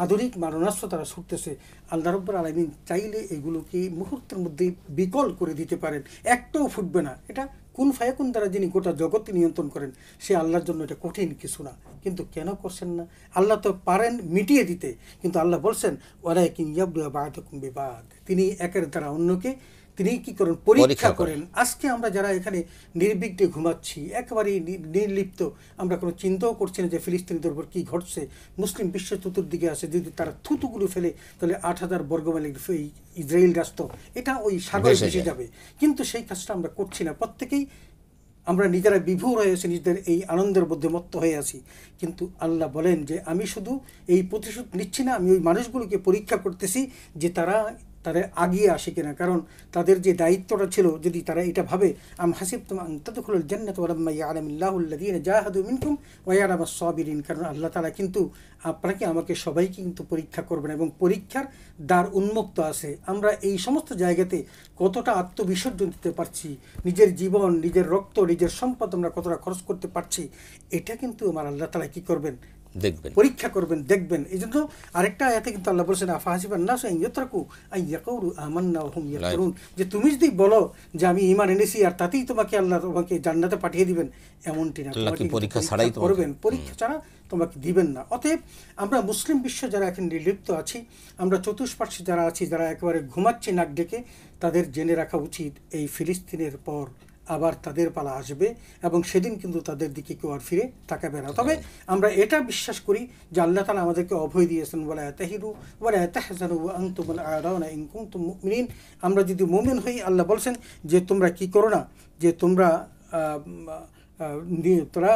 আধুনিক মারণাস্ত্র তারা ছুটতেছে, আল্লাহ রাব্বুল আলামিন চাইলে এগুলোকে মুহূর্তের মধ্যে বিকল করে দিতে পারেন, একটাও ফুটবে না। এটা কুন ফায়াকুন দ্বারা যিনি গোটা জগৎকে নিয়ন্ত্রণ করেন, সে আল্লাহর জন্য এটা কঠিন কিছু না। কিন্তু কেন করছেন না? আল্লাহ তো পারেন মিটিয়ে দিতে, কিন্তু আল্লাহ বলছেন ওয়ালাকিন ইয়াবলুয়া বা'দাকুম বিবাদ, তিনি একের দ্বারা অন্যকে তিনি কি করেন? পরীক্ষা করেন। আজকে আমরা যারা এখানে নির্বিঘ্নে ঘুমাচ্ছি, একেবারেই নির্লিপ্ত, আমরা কোনো চিন্তাও করছি না যে ফিলিস্তিনিদের উপর কী ঘটছে। মুসলিম বিশ্ব চতুর্দিকে আছে, যদি তারা থুতুগুলো ফেলে তাহলে 8000 বর্গমাইল এই ইসরায়েল রাষ্ট্র এটা ওই সাগরে ভেসে যাবে। কিন্তু সেই কাজটা আমরা করছি না। প্রত্যেকেই আমরা নিজেরা বিভোর হয়ে আছি, নিজেদের এই আনন্দের মধ্যে মত্ত হয়ে আছি। কিন্তু আল্লাহ বলেন যে আমি শুধু এই প্রতিশোধ নিচ্ছি না, আমি ওই মানুষগুলোকে পরীক্ষা করতেছি যে তারা আগিয়ে আসে কিনা। কারণ তাদের যে দায়িত্বটা ছিল, যদি তারা এটা ভাবে আম হাসিবতুম আন তাদখুলুল জান্নাতা ওয়ালাম্মা ইয়ালামিল্লাহু আল্লাযীনা জাহাদু মিনকুম ওয়া ইয়ালামাস সাবিরিন, কারণ আল্লাহ তাআলা কিন্তু আপনাকে আমাকে সবাইকে কিন্তু পরীক্ষা করবেন এবং পরীক্ষার দ্বার উন্মুক্ত আছে। আমরা এই সমস্ত জায়গাতে কতটা আত্মবিসর্জন দিতে পারছি, নিজের জীবন, নিজের রক্ত, নিজের সম্পদ আমরা কতটা খরচ করতে পারছি, এটা কিন্তু আমার আল্লাহ তাআলা কী করবেন? দেখবেন, পরীক্ষা করবেন, দেখবেন। এই জন্য আরেকটা আয়াতে কিন্তু আল্লাহ বলছেন আফাহাসিবান নাস আন ইউতরাকু আন ইয়াকুলু আমান্না ওয়া হুম ইয়াফতারুন, যে তুমি যদি বলো যে আমি ঈমান এনেছি আর তাতেই আল্লাহ তোমাকে জান্নাতে পাঠিয়ে দিবেন, এমনটি না। তোমাকে পরীক্ষা ছাড়াই করবেন, পরীক্ষা ছাড়া তোমাকে দিবেন না। অতএব আমরা মুসলিম বিশ্ব যারা এখন নির্লিপ্ত আছি, আমরা চতুষ্পার্শ্বে যারা আছি, যারা একেবারে ঘুমাচ্ছি নাক ডেকে, তাদের জেনে রাখা উচিত এই ফিলিস্তিনের পর আবার তাদের পালা আসবে এবং সেদিন কিন্তু তাদের দিকে কেউ আর ফিরে তাকাবে না। তবে আমরা এটা বিশ্বাস করি যে আল্লাহ তাআলা আমাদেরকে অভয় দিয়েছেন, ওয়ালা তাহিরু ওয়ালা তাহজানু ওয়া আনতুমুল আ'লাউনা ইন কুনতুম মুমিনিন। আমরা যদি মুমিন হই, আল্লাহ বলছেন যে তোমরা কি করো না, যে তোমরা তোরা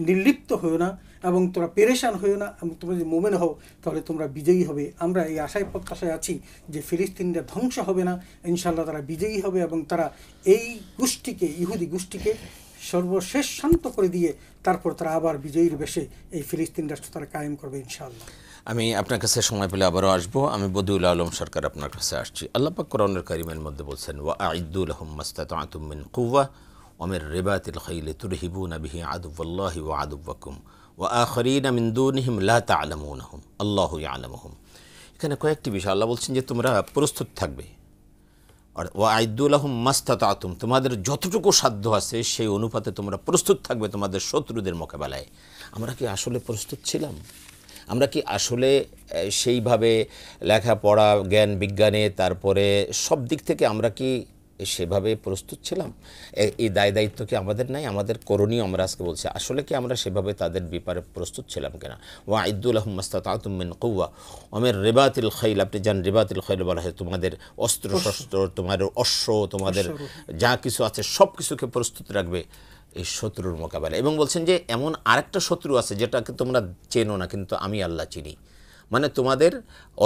নির্লিপ্ত হও না এবং তোরা পেরেশান হও না, এবং তোমরা যদি মোমেন হও তাহলে তোমরা বিজয়ী হবে। আমরা এই আশায় প্রত্যাশায় আছি যে ফিলিস্তিনরা ধ্বংস হবে না, ইনশাআল্লাহ তারা বিজয়ী হবে এবং তারা এই গোষ্ঠীকে, ইহুদি গোষ্ঠীকে সর্বশেষ শান্ত করে দিয়ে তারপর তারা আবার বিজয়ীর বেশে এই ফিলিস্তিন রাষ্ট্র তারা কায়েম করবে ইনশাআল্লাহ। আমি আপনার কাছে সময় পেলে আবারও আসবো। আমি বদিউল আলম সরকার আপনার কাছে আসছি। আল্লাহ পাক কোরআনুল কারীমের মধ্যে বলছেন, ওয়া আ'ইদ্দু লাহুম মাসতাতা'তুম মিন কুওয়া ওয়া মির রিবাতিল খাইলি তুরহিবুনা বিহি আদুওয়াল্লাহি ওয়া আদুওয়াকুম ওয়া আখারিনা মিন দুনিহিম লা তা'লামুনাহুম আল্লাহু ইয়া'লামুহুম। এখানে কয়েকটি বিষয় আল্লাহ বলছেন যে তোমরা প্রস্তুত থাকবে, আর ওয়া আ'ইদ্দু লাহুম মাসতাতা'তুম, তোমাদের যতটুকু সাধ্য আছে সেই অনুপাতে তোমরা প্রস্তুত থাকবে তোমাদের শত্রুদের মোকাবেলায়। আমরা কি আসলে প্রস্তুত ছিলাম? আমরা কি আসলে সেইভাবে লেখাপড়া, জ্ঞান বিজ্ঞানে, তারপরে সব দিক থেকে আমরা কি সেভাবে প্রস্তুত ছিলাম? এই দায়িত্ব কি আমাদের নাই? আমাদের করণীয় আমরা আজকে বলছি, আসলে কি আমরা সেভাবে তাদের ব্যাপারে প্রস্তুত ছিলাম কিনা? ওয়া আ'ইদ্দু লাহুম মাসতাতা'তুম মিন কুওয়া ওয়া মির রিবাতিল খাইল, আপনি জান রিবাতিল খাইল বলা হয় তোমাদের অস্ত্র শস্ত্র, তোমাদের অশ্ব, তোমাদের যা কিছু আছে সব কিছুকে প্রস্তুত রাখবে এই শত্রুর মোকাবেলা। এবং বলছেন যে এমন আরেকটা শত্রু আছে যেটাকে তোমরা চেনো না, কিন্তু আমি আল্লাহ চিনি। মানে তোমাদের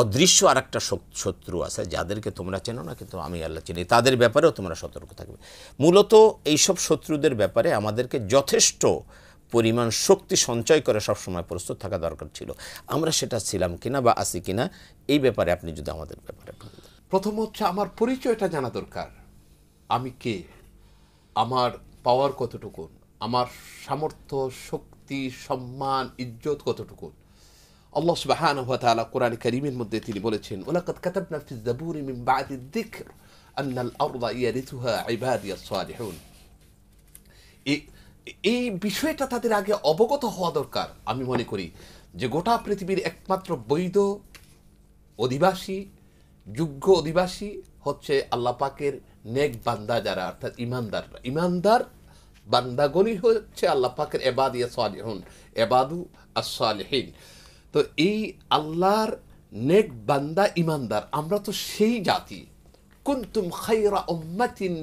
অদৃশ্য আরেকটা শত্রু আছে যাদেরকে তোমরা চেনো না, কিন্তু আমি আল্লাহ চিনি, তাদের ব্যাপারেও তোমরা সতর্ক থাকবে। মূলত এইসব শত্রুদের ব্যাপারে আমাদেরকে যথেষ্ট পরিমাণ শক্তি সঞ্চয় করে সবসময় প্রস্তুত থাকা দরকার ছিল। আমরা সেটা ছিলাম কিনা বা আছি কিনা, এই ব্যাপারে আপনি যদি আমাদের ব্যাপারে প্রথম হচ্ছে আমার পরিচয়টা জানা দরকার। আমি কে, আমার পাওয়ার কতটুকু, আমার সামর্থ্য, শক্তি, সম্মান, ইজ্জত কতটুকু। আল্লাহ সুবহানাহু ওয়া তাআলা কোরআন কারীমের মধ্যে তিনি বলেছেন, ওয়ালাকাদ কাতাবনা ফিজ যাবুরি মিন বা'দিদ যিকর আন্নাল আরদা ইয়ারিথুহা ইবাদিয়াস সালিহুন। এই বিষয়টা তাদের আগে অবগত হওয়া দরকার। আমি মনে করি যে গোটা পৃথিবীর একমাত্র বৈধ অধিবাসী, যোগ্য অধিবাসী হচ্ছে আল্লাহ পাকের নেক বান্দা যারা, অর্থাৎ ইমানদাররা। ইমানদার বান্দাগণই হচ্ছে আল্লাহ পাকের ইবাদিয়া সালিহুন, ইবাদু আস-সালিহিন। তো এই আল্লাহর নেক বান্দা ইমানদার, আমরা তো সেই জাতি। কুনতুম খায়রা উম্মাতিন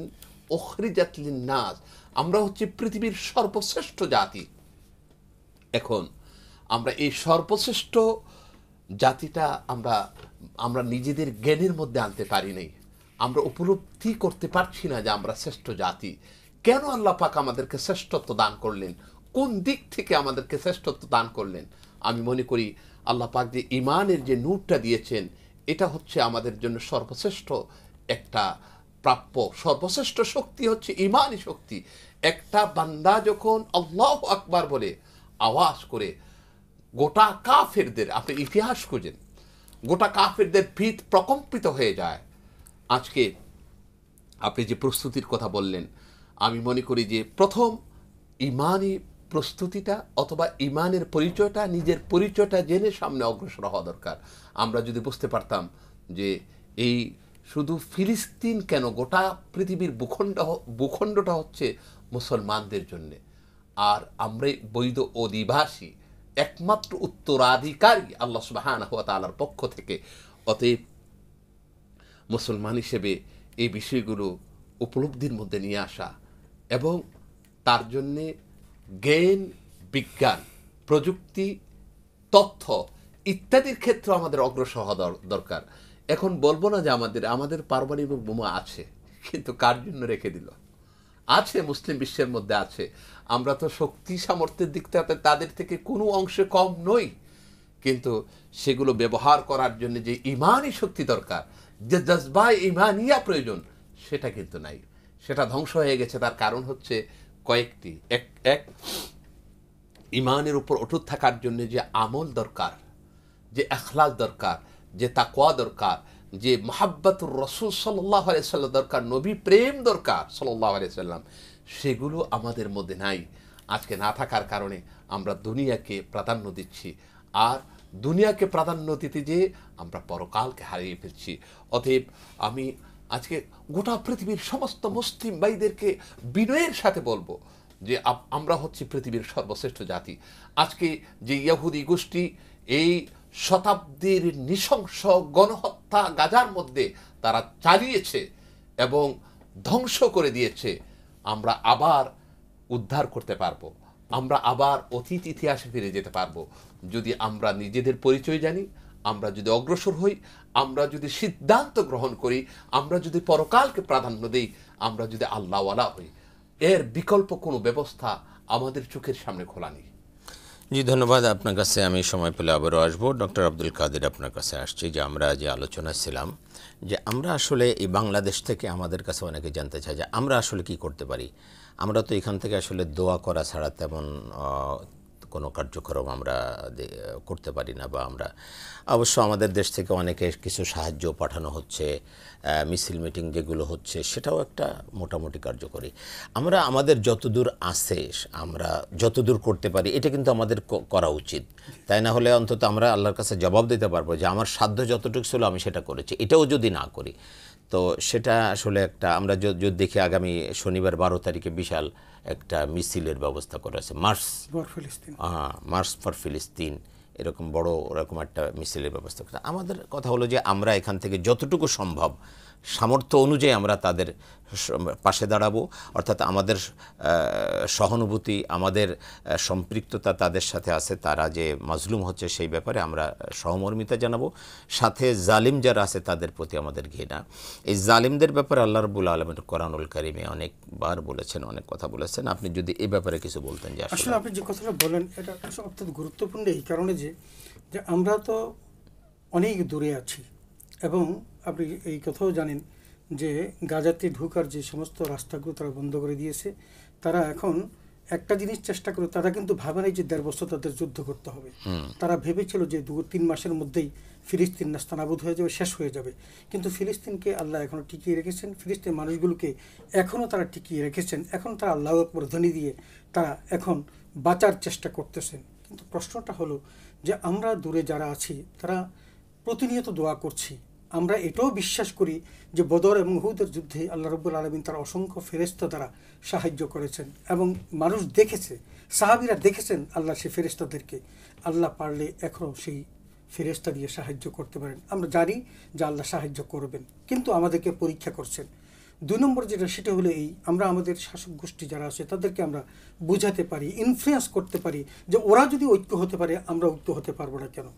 উখরিজাত লিন-নাস, আমরা হচ্ছে পৃথিবীর সর্বশ্রেষ্ঠ জাতি। এখন আমরা এই সর্বশ্রেষ্ঠ জাতিটা আমরা নিজেদের জ্ঞানের মধ্যে আনতে পারি নাই। আমরা উপলব্ধি করতে পারছি না যে আমরা শ্রেষ্ঠ জাতি। কেন আল্লাহ পাক আমাদেরকে শ্রেষ্ঠত্ব দান করলেন? কোন দিক থেকে আমাদেরকে শ্রেষ্ঠত্ব দান করলেন? আমি মনে করি আল্লাহ পাক যে ইমানের যে নূরটা দিয়েছেন, এটা হচ্ছে আমাদের জন্য সর্বশ্রেষ্ঠ একটা প্রাপ্য। সর্বশ্রেষ্ঠ শক্তি হচ্ছে ইমানি শক্তি। একটা বান্দা যখন আল্লাহু আকবার বলে আওয়াজ করে, গোটা কাফেরদের, আপনি ইতিহাস খুঁজেন, গোটা কাফেরদের ভিত প্রকম্পিত হয়ে যায়। আজকে আপনি যে প্রস্তুতির কথা বললেন, আমি মনে করি যে প্রথম ইমানি প্রস্তুতিটা অথবা ইমানের পরিচয়টা, নিজের পরিচয়টা জেনে সামনে অগ্রসর হওয়া দরকার। আমরা যদি বুঝতে পারতাম যে এই শুধু ফিলিস্তিন কেন, গোটা পৃথিবীর ভূখণ্ডটা হচ্ছে মুসলমানদের জন্যে, আর আমরা বৈধ অধিবাসী, একমাত্র উত্তরাধিকারী আল্লাহ সুবহানাহু ওয়া তাআলার পক্ষ থেকে। অতএব মুসলমান হিসেবে এই বিষয়গুলো উপলব্ধির মধ্যে নিয়ে আসা এবং তার জন্যে জ্ঞান, বিজ্ঞান, প্রযুক্তি, তথ্য ইত্যাদির ক্ষেত্রে আমাদের অগ্রসর হওয়া দরকার। এখন বলবো না যে আমাদের পারমাণবিক বোমা আছে, কিন্তু কার জন্য রেখে দিল? আছে, মুসলিম বিশ্বের মধ্যে আছে। আমরা তো শক্তি সামর্থ্যের দিক থেকে তাদের থেকে কোনো অংশে কম নই, কিন্তু সেগুলো ব্যবহার করার জন্য যে ইমানি শক্তি দরকার, যে জজবা ইমানিয়া প্রয়োজন, সেটা কিন্তু নাই। সেটা ধ্বংস হয়ে গেছে। তার কারণ হচ্ছে কয়েকটি। এক ইমানের উপর অটুট থাকার জন্য যে আমল দরকার, যে এখলাস দরকার, যে তাকওয়া দরকার, যে মুহাব্বতুর রাসূল সাল্লাল্লাহু আলাইহি সাল্লাম দরকার, নবী প্রেম দরকার সাল্লাল্লাহু আলাইহি সাল্লাম, সেগুলো আমাদের মধ্যে নাই। আজকে না থাকার কারণে আমরা দুনিয়াকে প্রাধান্য দিচ্ছি, আর দুনিয়াকে প্রাধান্য দিতে যে আমরা পরকালকে হারিয়ে ফেলছি। অতএব আমি আজকে গোটা পৃথিবীর সমস্ত মুসলিম ভাইদেরকে বিনয়ের সাথে বলবো যে আমরা হচ্ছি পৃথিবীর সর্বশ্রেষ্ঠ জাতি। আজকে যে ইহুদি গোষ্ঠী এই শতাব্দীর নৃশংস গণহত্যা গাজার মধ্যে তারা চালিয়েছে এবং ধ্বংস করে দিয়েছে, আমরা আবার উদ্ধার করতে পারবো, আমরা আবার অতীত ইতিহাসে ফিরে যেতে পারবো যদি আমরা নিজেদের পরিচয় জানি, আমরা যদি অগ্রসর হই, আমরা যদি সিদ্ধান্ত গ্রহণ করি, আমরা যদি পরকালকে প্রাধান্য দিই, আমরা যদি আল্লাহওয়ালা হই। এর বিকল্প কোনো ব্যবস্থা আমাদের চোখের সামনে খোলা নেই। জি, ধন্যবাদ আপনার কাছে। আমি সময় পেলে আবারও আসবো। ডক্টর আব্দুল কাদের, আপনার কাছে আসছি যে আমরা যে আলোচনায় ছিলাম যে আমরা আসলে এই বাংলাদেশ থেকে আমাদের কাছে অনেকে জানতে চায় যে আমরা আসলে কি করতে পারি। আমরা তো এখান থেকে আসলে দোয়া করা ছাড়া তেমন কোনো কার্যক্রম আমরা করতে পারি না, বা আমরা অবশ্য আমাদের দেশ থেকে অনেকে কিছু সাহায্য পাঠানো হচ্ছে, মিছিল মিটিং যেগুলো হচ্ছে সেটাও একটা মোটামুটি কার্যকরী। আমরা আমাদের যতদূর আছে আমরা যতদূর করতে পারি এটা কিন্তু আমাদের করা উচিত, তাই না হলে অন্তত আমরা আল্লাহর কাছে জবাব দিতে পারবো যে আমার সাধ্য যতটুকু ছিল আমি সেটা করেছি। এটাও যদি না করি তো সেটা আসলে একটা, আমরা যদি দেখি আগামী শনিবার 12 তারিখে বিশাল একটা মিছিলের ব্যবস্থা করা আছে, মার্চ ফর ফিলিস্তিন, এরকম বড় ওরকম একটা মিছিলের ব্যবস্থা করা। আমাদের কথা হলো যে আমরা এখান থেকে যতটুকু সম্ভব সামর্থ্য অনুযায়ী আমরা তাদের পাশে দাঁড়াবো, অর্থাৎ আমাদের সহানুভূতি, আমাদের সম্পৃক্ততা তাদের সাথে আছে, তারা যে মাজলুম হচ্ছে সেই ব্যাপারে আমরা সহমর্মিতা জানাবো। সাথে জালিম যারা আছে তাদের প্রতি আমাদের ঘৃণা। এই জালিমদের ব্যাপারে আল্লাহ রাব্বুল আলামিন কোরআনুল কারিমে অনেকবার বলেছেন, অনেক কথা বলেছেন। আপনি যদি এই ব্যাপারে কিছু বলতেন। যে আসলে আপনি যে কথাটা বলেন এটা অত্যন্ত গুরুত্বপূর্ণ এই কারণে যে আমরা তো অনেক দূরে আছি, এবং আপনি এই কথাও জানেন যে গাজাতে ঢোকার যে সমস্ত রাস্তাগুলো তারা বন্ধ করে দিয়েছে। তারা এখন একটা জিনিস চেষ্টা করে, তারা কিন্তু ভাবে নাই যে 1.5 বছর তাদের যুদ্ধ করতে হবে। তারা ভেবেছিল যে 2-3 মাসের মধ্যেই ফিলিস্তিন নাস্তানাবুদ হয়ে যাবে, শেষ হয়ে যাবে। কিন্তু ফিলিস্তিনকে আল্লাহ এখনও টিকিয়ে রেখেছেন, ফিলিস্তিন মানুষগুলোকে এখনও তারা টিকিয়ে রেখেছেন। এখন তারা আল্লাহু আকবার ধ্বনি দিয়ে তারা এখন বাঁচার চেষ্টা করতেছেন। কিন্তু প্রশ্নটা হলো যে আমরা দূরে যারা আছি তারা প্রতিনিয়ত দোয়া করছি, আমরা এটাও বিশ্বাস করি যে বদর এবং উহুদের যুদ্ধে আল্লাহ রাব্বুল আলামিন তার অসংখ্য ফেরেশতা দ্বারা সাহায্য করেছেন, এবং মানুষ দেখেছে, সাহাবীরা দেখেছেন আল্লাহ সেই ফেরেশতাদেরকে। আল্লাহ পারলে এখনও সেই ফেরেশতা দিয়ে সাহায্য করতে পারেন। আমরা জানি যে আল্লাহ সাহায্য করবেন, কিন্তু আমাদেরকে পরীক্ষা করছেন। 2 নম্বর যেটা, সেটা হলো এই, আমরা আমাদের শাসক গোষ্ঠী যারা আছে তাদেরকে আমরা বুঝাতে পারি, ইনফ্লুয়েন্স করতে পারি যে ওরা যদি ঐক্য হতে পারে আমরা ঐক্য হতে পারবো না কেন।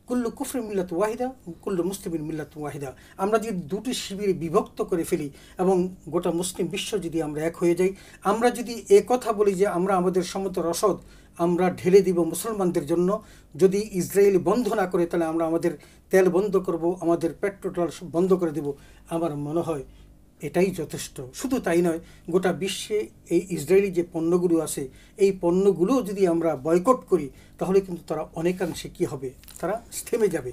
কুল্লু কুফরিন মিল্লাত ওয়াহিদা, কুল্লু মুসলিমিন মিল্লাত ওয়াহিদা। আমরা যদি দুটি শিবিরে বিভক্ত করে ফেলি এবং গোটা মুসলিম বিশ্ব যদি আমরা এক হয়ে যাই, আমরা যদি কথা বলি যে আমরা আমাদের সমস্ত রসদ আমরা ঢেলে দিব মুসলমানদের জন্য, যদি ইসরায়েল বন্ধ না করে তাহলে আমরা আমাদের তেল বন্ধ করব, আমাদের পেট্রোল বন্ধ করে দেব, আমার মনে হয় এটাই যথেষ্ট। শুধু তাই নয়, গোটা বিশ্বে এই ইসরায়েলি যে পণ্যগুলো আছে এই পণ্যগুলো যদি আমরা বয়কট করি তাহলে কিন্তু তারা অনেকাংশে কী হবে, তারা থেমে যাবে।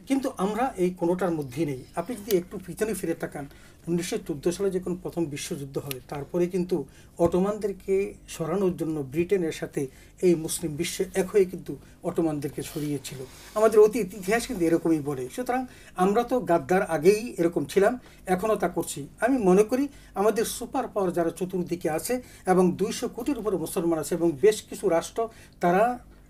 কিন্তু আমরা এই কোনোটার মধ্যেই নেই। আপনি যদি একটু পিছনে ফিরে তাকান, 1914 সালে যখন প্রথম বিশ্বযুদ্ধ হয় তারপরে কিন্তু অটোমানদেরকে সরানোর জন্য ব্রিটেনের সাথে এই মুসলিম বিশ্ব এক হয়ে কিন্তু অটোমানদেরকে সরিয়েছিল। আমাদের অতীত ইতিহাস কিন্তু এরকমই বলে। সুতরাং আমরা তো গাদ্দার আগেই এরকম ছিলাম, এখনও তা করছি। আমি মনে করি আমাদের সুপার পাওয়ার যারা চতুর্দিকে আছে এবং 200 কোটির উপরে মুসলমান আছে এবং বেশ কিছু রাষ্ট্র তারা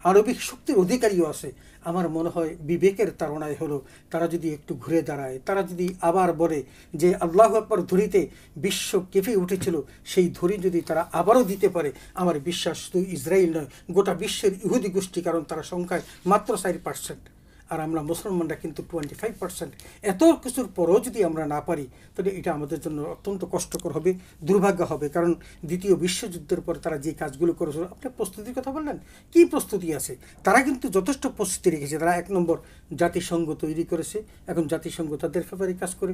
আণবিক শক্তির অধিকারীও আছে, আমার মনে হয় বিবেকের তাড়নায় হলো তারা যদি একটু ঘুরে দাঁড়ায়, তারা যদি আবার বলে যে আল্লাহু আকবার ধরিতে বিশ্ব কেঁপে উঠেছিল, সেই ধরি যদি তারা আবারও দিতে পারে, আমার বিশ্বাস শুধু ইসরায়েল নয় গোটা বিশ্বের ইহুদি গোষ্ঠী, কারণ তারা সংখ্যায় মাত্র 4%। আর আমরা মুসলমানরা কিন্তু 25%। এত কিছুর পরও যদি আমরা না পারি তাহলে এটা আমাদের জন্য অত্যন্ত কষ্টকর হবে, দুর্ভাগ্য হবে। কারণ দ্বিতীয় বিশ্বযুদ্ধের পর তারা যে কাজগুলো করেছিল, আপনি প্রস্তুতির কথা বললেন, কি প্রস্তুতি আছে? তারা কিন্তু যথেষ্ট প্রস্তুতি রেখেছে। তারা 1 নম্বর জাতিসংঘ তৈরি করেছে, এখন জাতিসংঘ তাদের ফেভারে কাজ করে।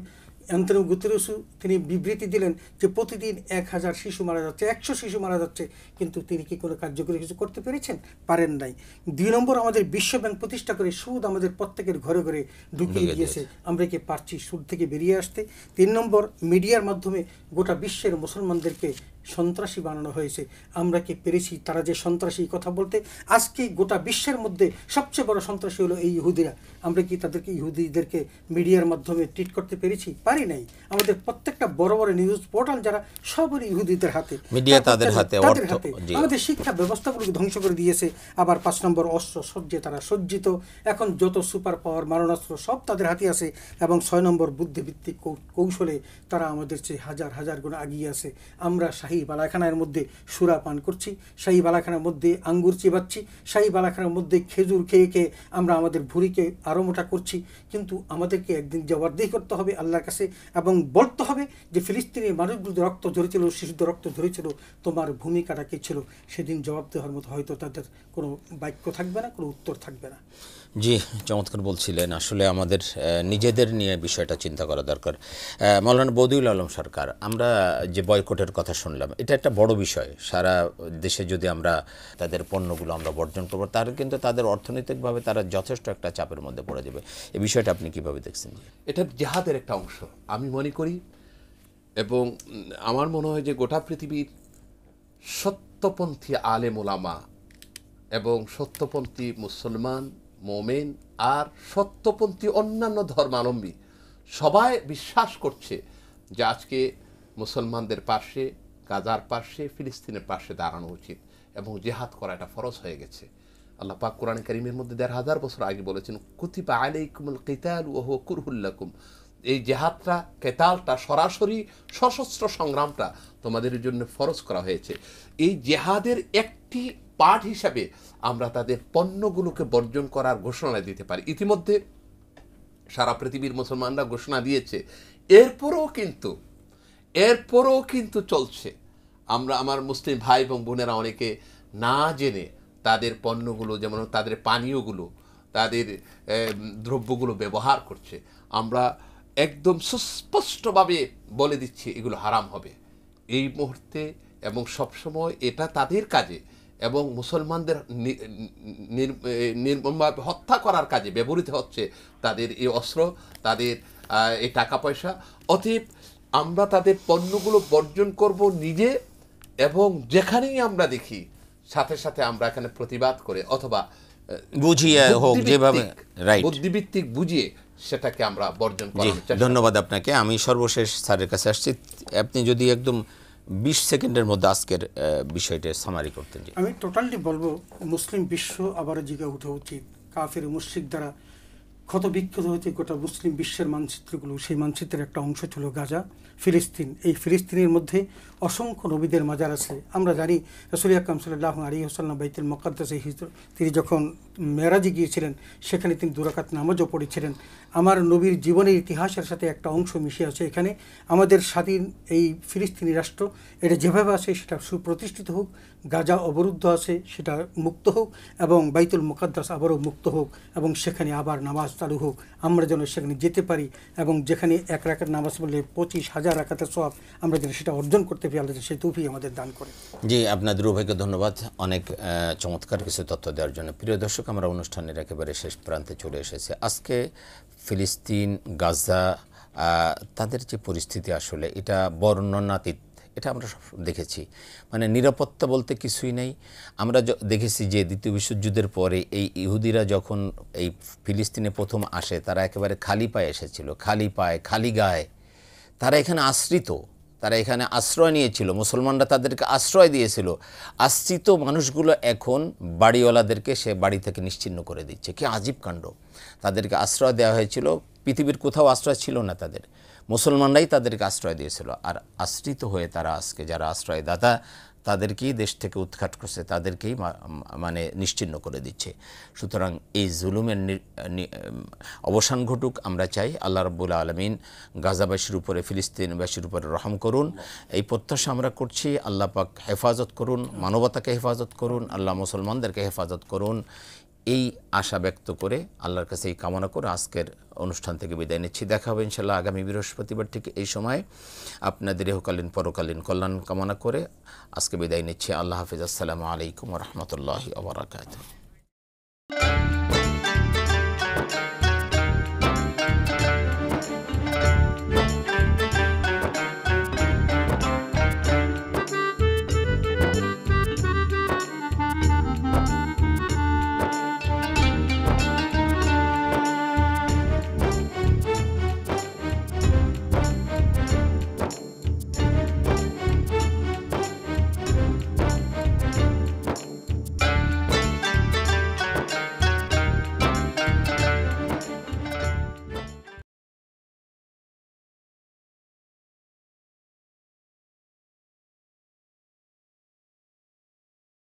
অ্যান্তনিও গুতেরেসও তিনি বিবৃতি দিলেন যে প্রতিদিন 1000 শিশু মারা যাচ্ছে, 100 শিশু মারা যাচ্ছে, কিন্তু তিনি কি কোনো কার্যকরী কিছু করতে পেরেছেন? পারেন নাই। 2 নম্বর, আমাদের বিশ্ব ব্যাংক প্রতিষ্ঠা করে সুদ আমাদের প্রত্যেকের ঘরে ঘরে ঢুকিয়ে দিয়েছে। আমরা কি পারছি সুদ থেকে বেরিয়ে আসতে? 3 নম্বর, মিডিয়ার মাধ্যমে গোটা বিশ্বের মুসলমানদেরকে সন্ত্রাসী বানানো হয়েছে। আমরা কি পেরেছি তারা যে সন্ত্রাসী কথা বলতে? আজকে গোটা বিশ্বের মধ্যে সবচেয়ে বড় সন্ত্রাসী হলো এই ইহুদিরা। আমরা কি তাদেরকে, ইহুদিদেরকে মিডিয়ার মাধ্যমে ট্রিট করতে পেরেছি? পারি নাই। আমাদের প্রত্যেকটা বড় বড় নিউজ পোর্টাল যারা, সবই ইহুদিদের হাতে, মিডিয়া তাদের হাতে, আমাদের শিক্ষা ব্যবস্থাগুলোকে ধ্বংস করে দিয়েছে। আবার 5 নম্বর, অস্ত্র সজ্জে তারা সজ্জিত। এখন যত সুপার পাওয়ার মারণাস্ত্র সব তাদের হাতে আছে। এবং 6 নম্বর, বুদ্ধিভিত্তিক কৌশলে তারা আমাদের চেয়ে হাজার হাজার গুণ এগিয়ে আছে। আমরা শাহী বালাখানার মধ্যে সুরা পান করছি, শাহী বালাখানার মধ্যে আঙ্গুর চিবাচ্ছি, শাহী বালাখানার মধ্যে খেজুর খেয়ে খেয়ে আমরা আমাদের ভুঁড়িকে আরও মোটা করছি। কিন্তু আমাদেরকে একদিন জবাবদিহি করতে হবে আল্লাহর কাছে এবং বলতে হবে যে ফিলিস্তিনের মানুষগুলোদের রক্ত ঝরেছিল, শিশুদের রক্ত ঝরেছিল, তোমার ভূমিকাটা কী ছিল? সেদিন জবাব দেওয়ার মতো হয়তো তাদের কোনো বাক্য থাকবে না, কোনো উত্তর থাকবে না। জি, চমৎকার বলছিলেন। আসলে আমাদের নিজেদের নিয়ে বিষয়টা চিন্তা করা দরকার। মাওলানা বদিউল আলম সরকার, আমরা যে বয়কটের কথা শুনলাম, এটা একটা বড় বিষয়। সারা দেশে যদি আমরা তাদের পণ্যগুলো আমরা বর্জন করবো, তাহলে কিন্তু তাদের অর্থনৈতিকভাবে তারা যথেষ্ট একটা চাপের মধ্যে পড়ে যাবে। এই বিষয়টা আপনি কিভাবে দেখছেন? এটা জিহাদের একটা অংশ আমি মনে করি, এবং আমার মনে হয় যে গোটা পৃথিবীর সত্যপন্থী আলেম ওলামা এবং সত্যপন্থী মুসলমান মোমেন আর সত্যপন্থী অন্যান্য ধর্মাবলম্বী সবাই বিশ্বাস করছে যে আজকে মুসলমানদের পাশে, গাজার পাশে, ফিলিস্তিনের পাশে দাঁড়ানো উচিত এবং জিহাদ করা এটা ফরজ হয়ে গেছে। আল্লাহ পাক কোরআন কারীমের মধ্যে 1500 বছর আগে বলেছেন, কুতিবা আলাইকুমুল কিতাল ওয়া হুয়া কুরহুল লাকুম। এই জিহাদটা, কেতালটা, সরাসরি সশস্ত্র সংগ্রামটা তোমাদের জন্য ফরজ করা হয়েছে। এই জিহাদের একটি পার্ট হিসাবে আমরা তাদের পণ্যগুলোকে বর্জন করার ঘোষণা দিতে পারি। ইতিমধ্যে সারা পৃথিবীর মুসলমানরা ঘোষণা দিয়েছে, এরপরও কিন্তু চলছে। আমার মুসলিম ভাই এবং বোনেরা অনেকে না জেনে তাদের পণ্যগুলো, যেমন তাদের পানীয়গুলো, তাদের দ্রব্যগুলো ব্যবহার করছে। আমরা একদম সুস্পষ্টভাবে বলে দিচ্ছি এগুলো হারাম হবে এই মুহূর্তে, এবং সবসময় এটা তাদের কাজে এবং মুসলমানদের নির্মমভাবে হত্যা করার কাজে ব্যবহৃত হচ্ছে তাদের এই অস্ত্র, তাদের এই টাকা পয়সা। অতএব আমরা তাদের পণ্যগুলো বর্জন করব নিজে, এবং যেখানেই আমরা দেখি সাথে সাথে আমরা এখানে প্রতিবাদ করে অথবা বুঝিয়ে হোক, যেভাবে বুদ্ধিভিত্তিক বুঝিয়ে সেটাকে আমরা বর্জন করি। ধন্যবাদ আপনাকে। আমি সর্বশেষ স্যারের কাছে আসছি, আপনি যদি একদম 20 সেকেন্ডের মধ্যে আজকের বিষয়টা সামারি করতেন। আমি টোটালি বলবো, মুসলিম বিশ্ব আবারও জেগে ওঠা উচিত। কাফের মুশরিক দ্বারা ক্ষত বিক্ষত হয়েছে গোটা মুসলিম বিশ্বের মানচিত্রগুলো। সেই মানচিত্রের একটা অংশ ছিল গাজা, ফিলিস্তিন। এই ফিলিস্তিনের মধ্যে অসংখ্য নবীদের মাজার আছে। আমরা জানি রাসূল আকরাম সাল্লাল্লাহু আলাইহি ওয়াসাল্লাম বাইতুল মুকাদ্দাসে তিনি যখন মেরাজে গিয়েছিলেন, সেখানে তিনি 2 রাকাত নামাজও পড়েছিলেন। আমার নবীর জীবনের ইতিহাসের সাথে একটা অংশ মিশে আছে এখানে। আমাদের স্বাধীন এই ফিলিস্তিনি রাষ্ট্র, এটা যেভাবে আছে সেটা সুপ্রতিষ্ঠিত হোক, গাজা অবরুদ্ধ আছে সেটা মুক্ত হোক, এবং বাইতুল মুকাদ্দাস আবারও মুক্ত হোক, এবং সেখানে আবার নামাজ চালু হোক। আমরা যেন সেখানে যেতে পারি, এবং যেখানে 1 রাকাত নামাজ পড়লে 25,000 রাকাতের সওয়াব, আমরা যেন সেটা অর্জন করতে পারি। আল্লাহ সেই তৌফিক আমাদের দান করে। জি, আপনাদের উভয়কে ধন্যবাদ অনেক চমৎকার কিছু তথ্য দেওয়ার জন্য। প্রিয় দর্শক, আমরা অনুষ্ঠানের একেবারে শেষ প্রান্তে চলে এসেছি। আজকে ফিলিস্তিন, গাজা, তাদের যে পরিস্থিতি, আসলে এটা বর্ণনাতীত। এটা আমরা দেখেছি, মানে নিরাপত্তা বলতে কিছুই নেই। আমরা দেখেছি যে দ্বিতীয় বিশ্বযুদ্ধের পরে এই ইহুদিরা যখন এই ফিলিস্তিনে প্রথম আসে, তারা একেবারে খালি পায়ে এসেছিল, খালি পায়ে, খালি গায়ে। তারা এখানে আশ্রিত, তারা এখানে আশ্রয় নিয়েছিল, মুসলমানরা তাদেরকে আশ্রয় দিয়েছিল। আশ্রিত মানুষগুলো এখন বাড়িওয়ালাদেরকে সে বাড়ি থেকে নিশ্চিহ্ন করে দিচ্ছে। কি আজীব কাণ্ড! তাদেরকে আশ্রয় দেওয়া হয়েছিল, পৃথিবীর কোথাও আশ্রয় ছিল না তাদের, মুসলমানরাই তাদেরকে আশ্রয় দিয়েছিল। আর আশ্রিত হয়ে তারা আজকে, যারা আশ্রয়দাতা, তাদেরকেই দেশ থেকে উৎখাত করছে, তাদেরকেই মানে নিশ্চিহ্ন করে দিচ্ছে। সুতরাং এই জুলুমের অবসান ঘটুক আমরা চাই। আল্লাহ রাব্বুল আলামিন গাজাবাসীর উপরে, ফিলিস্তিনবাসীর উপরে রহম করুন, এই প্রত্যাশা আমরা করছি। আল্লাহ পাক হেফাজত করুন, মানবতাকে হেফাজত করুন, আল্লাহ মুসলমানদেরকে হেফাজত করুন, এই আশা ব্যক্ত করে আল্লাহর কাছে এই কামনা করে আজকের অনুষ্ঠান থেকে বিদায় নিচ্ছি। দেখা হবে ইনশাআল্লাহ আগামী বৃহস্পতিবার ঠিক এই সময়। আপনাদের ইহকালীন পরকালীন কল্যাণ কামনা করে আজকে বিদায় নিচ্ছি। আল্লাহ হাফিজ। আসসালামু আলাইকুম ওয়া রাহমাতুল্লাহি ওয়া বারাকাতুহু।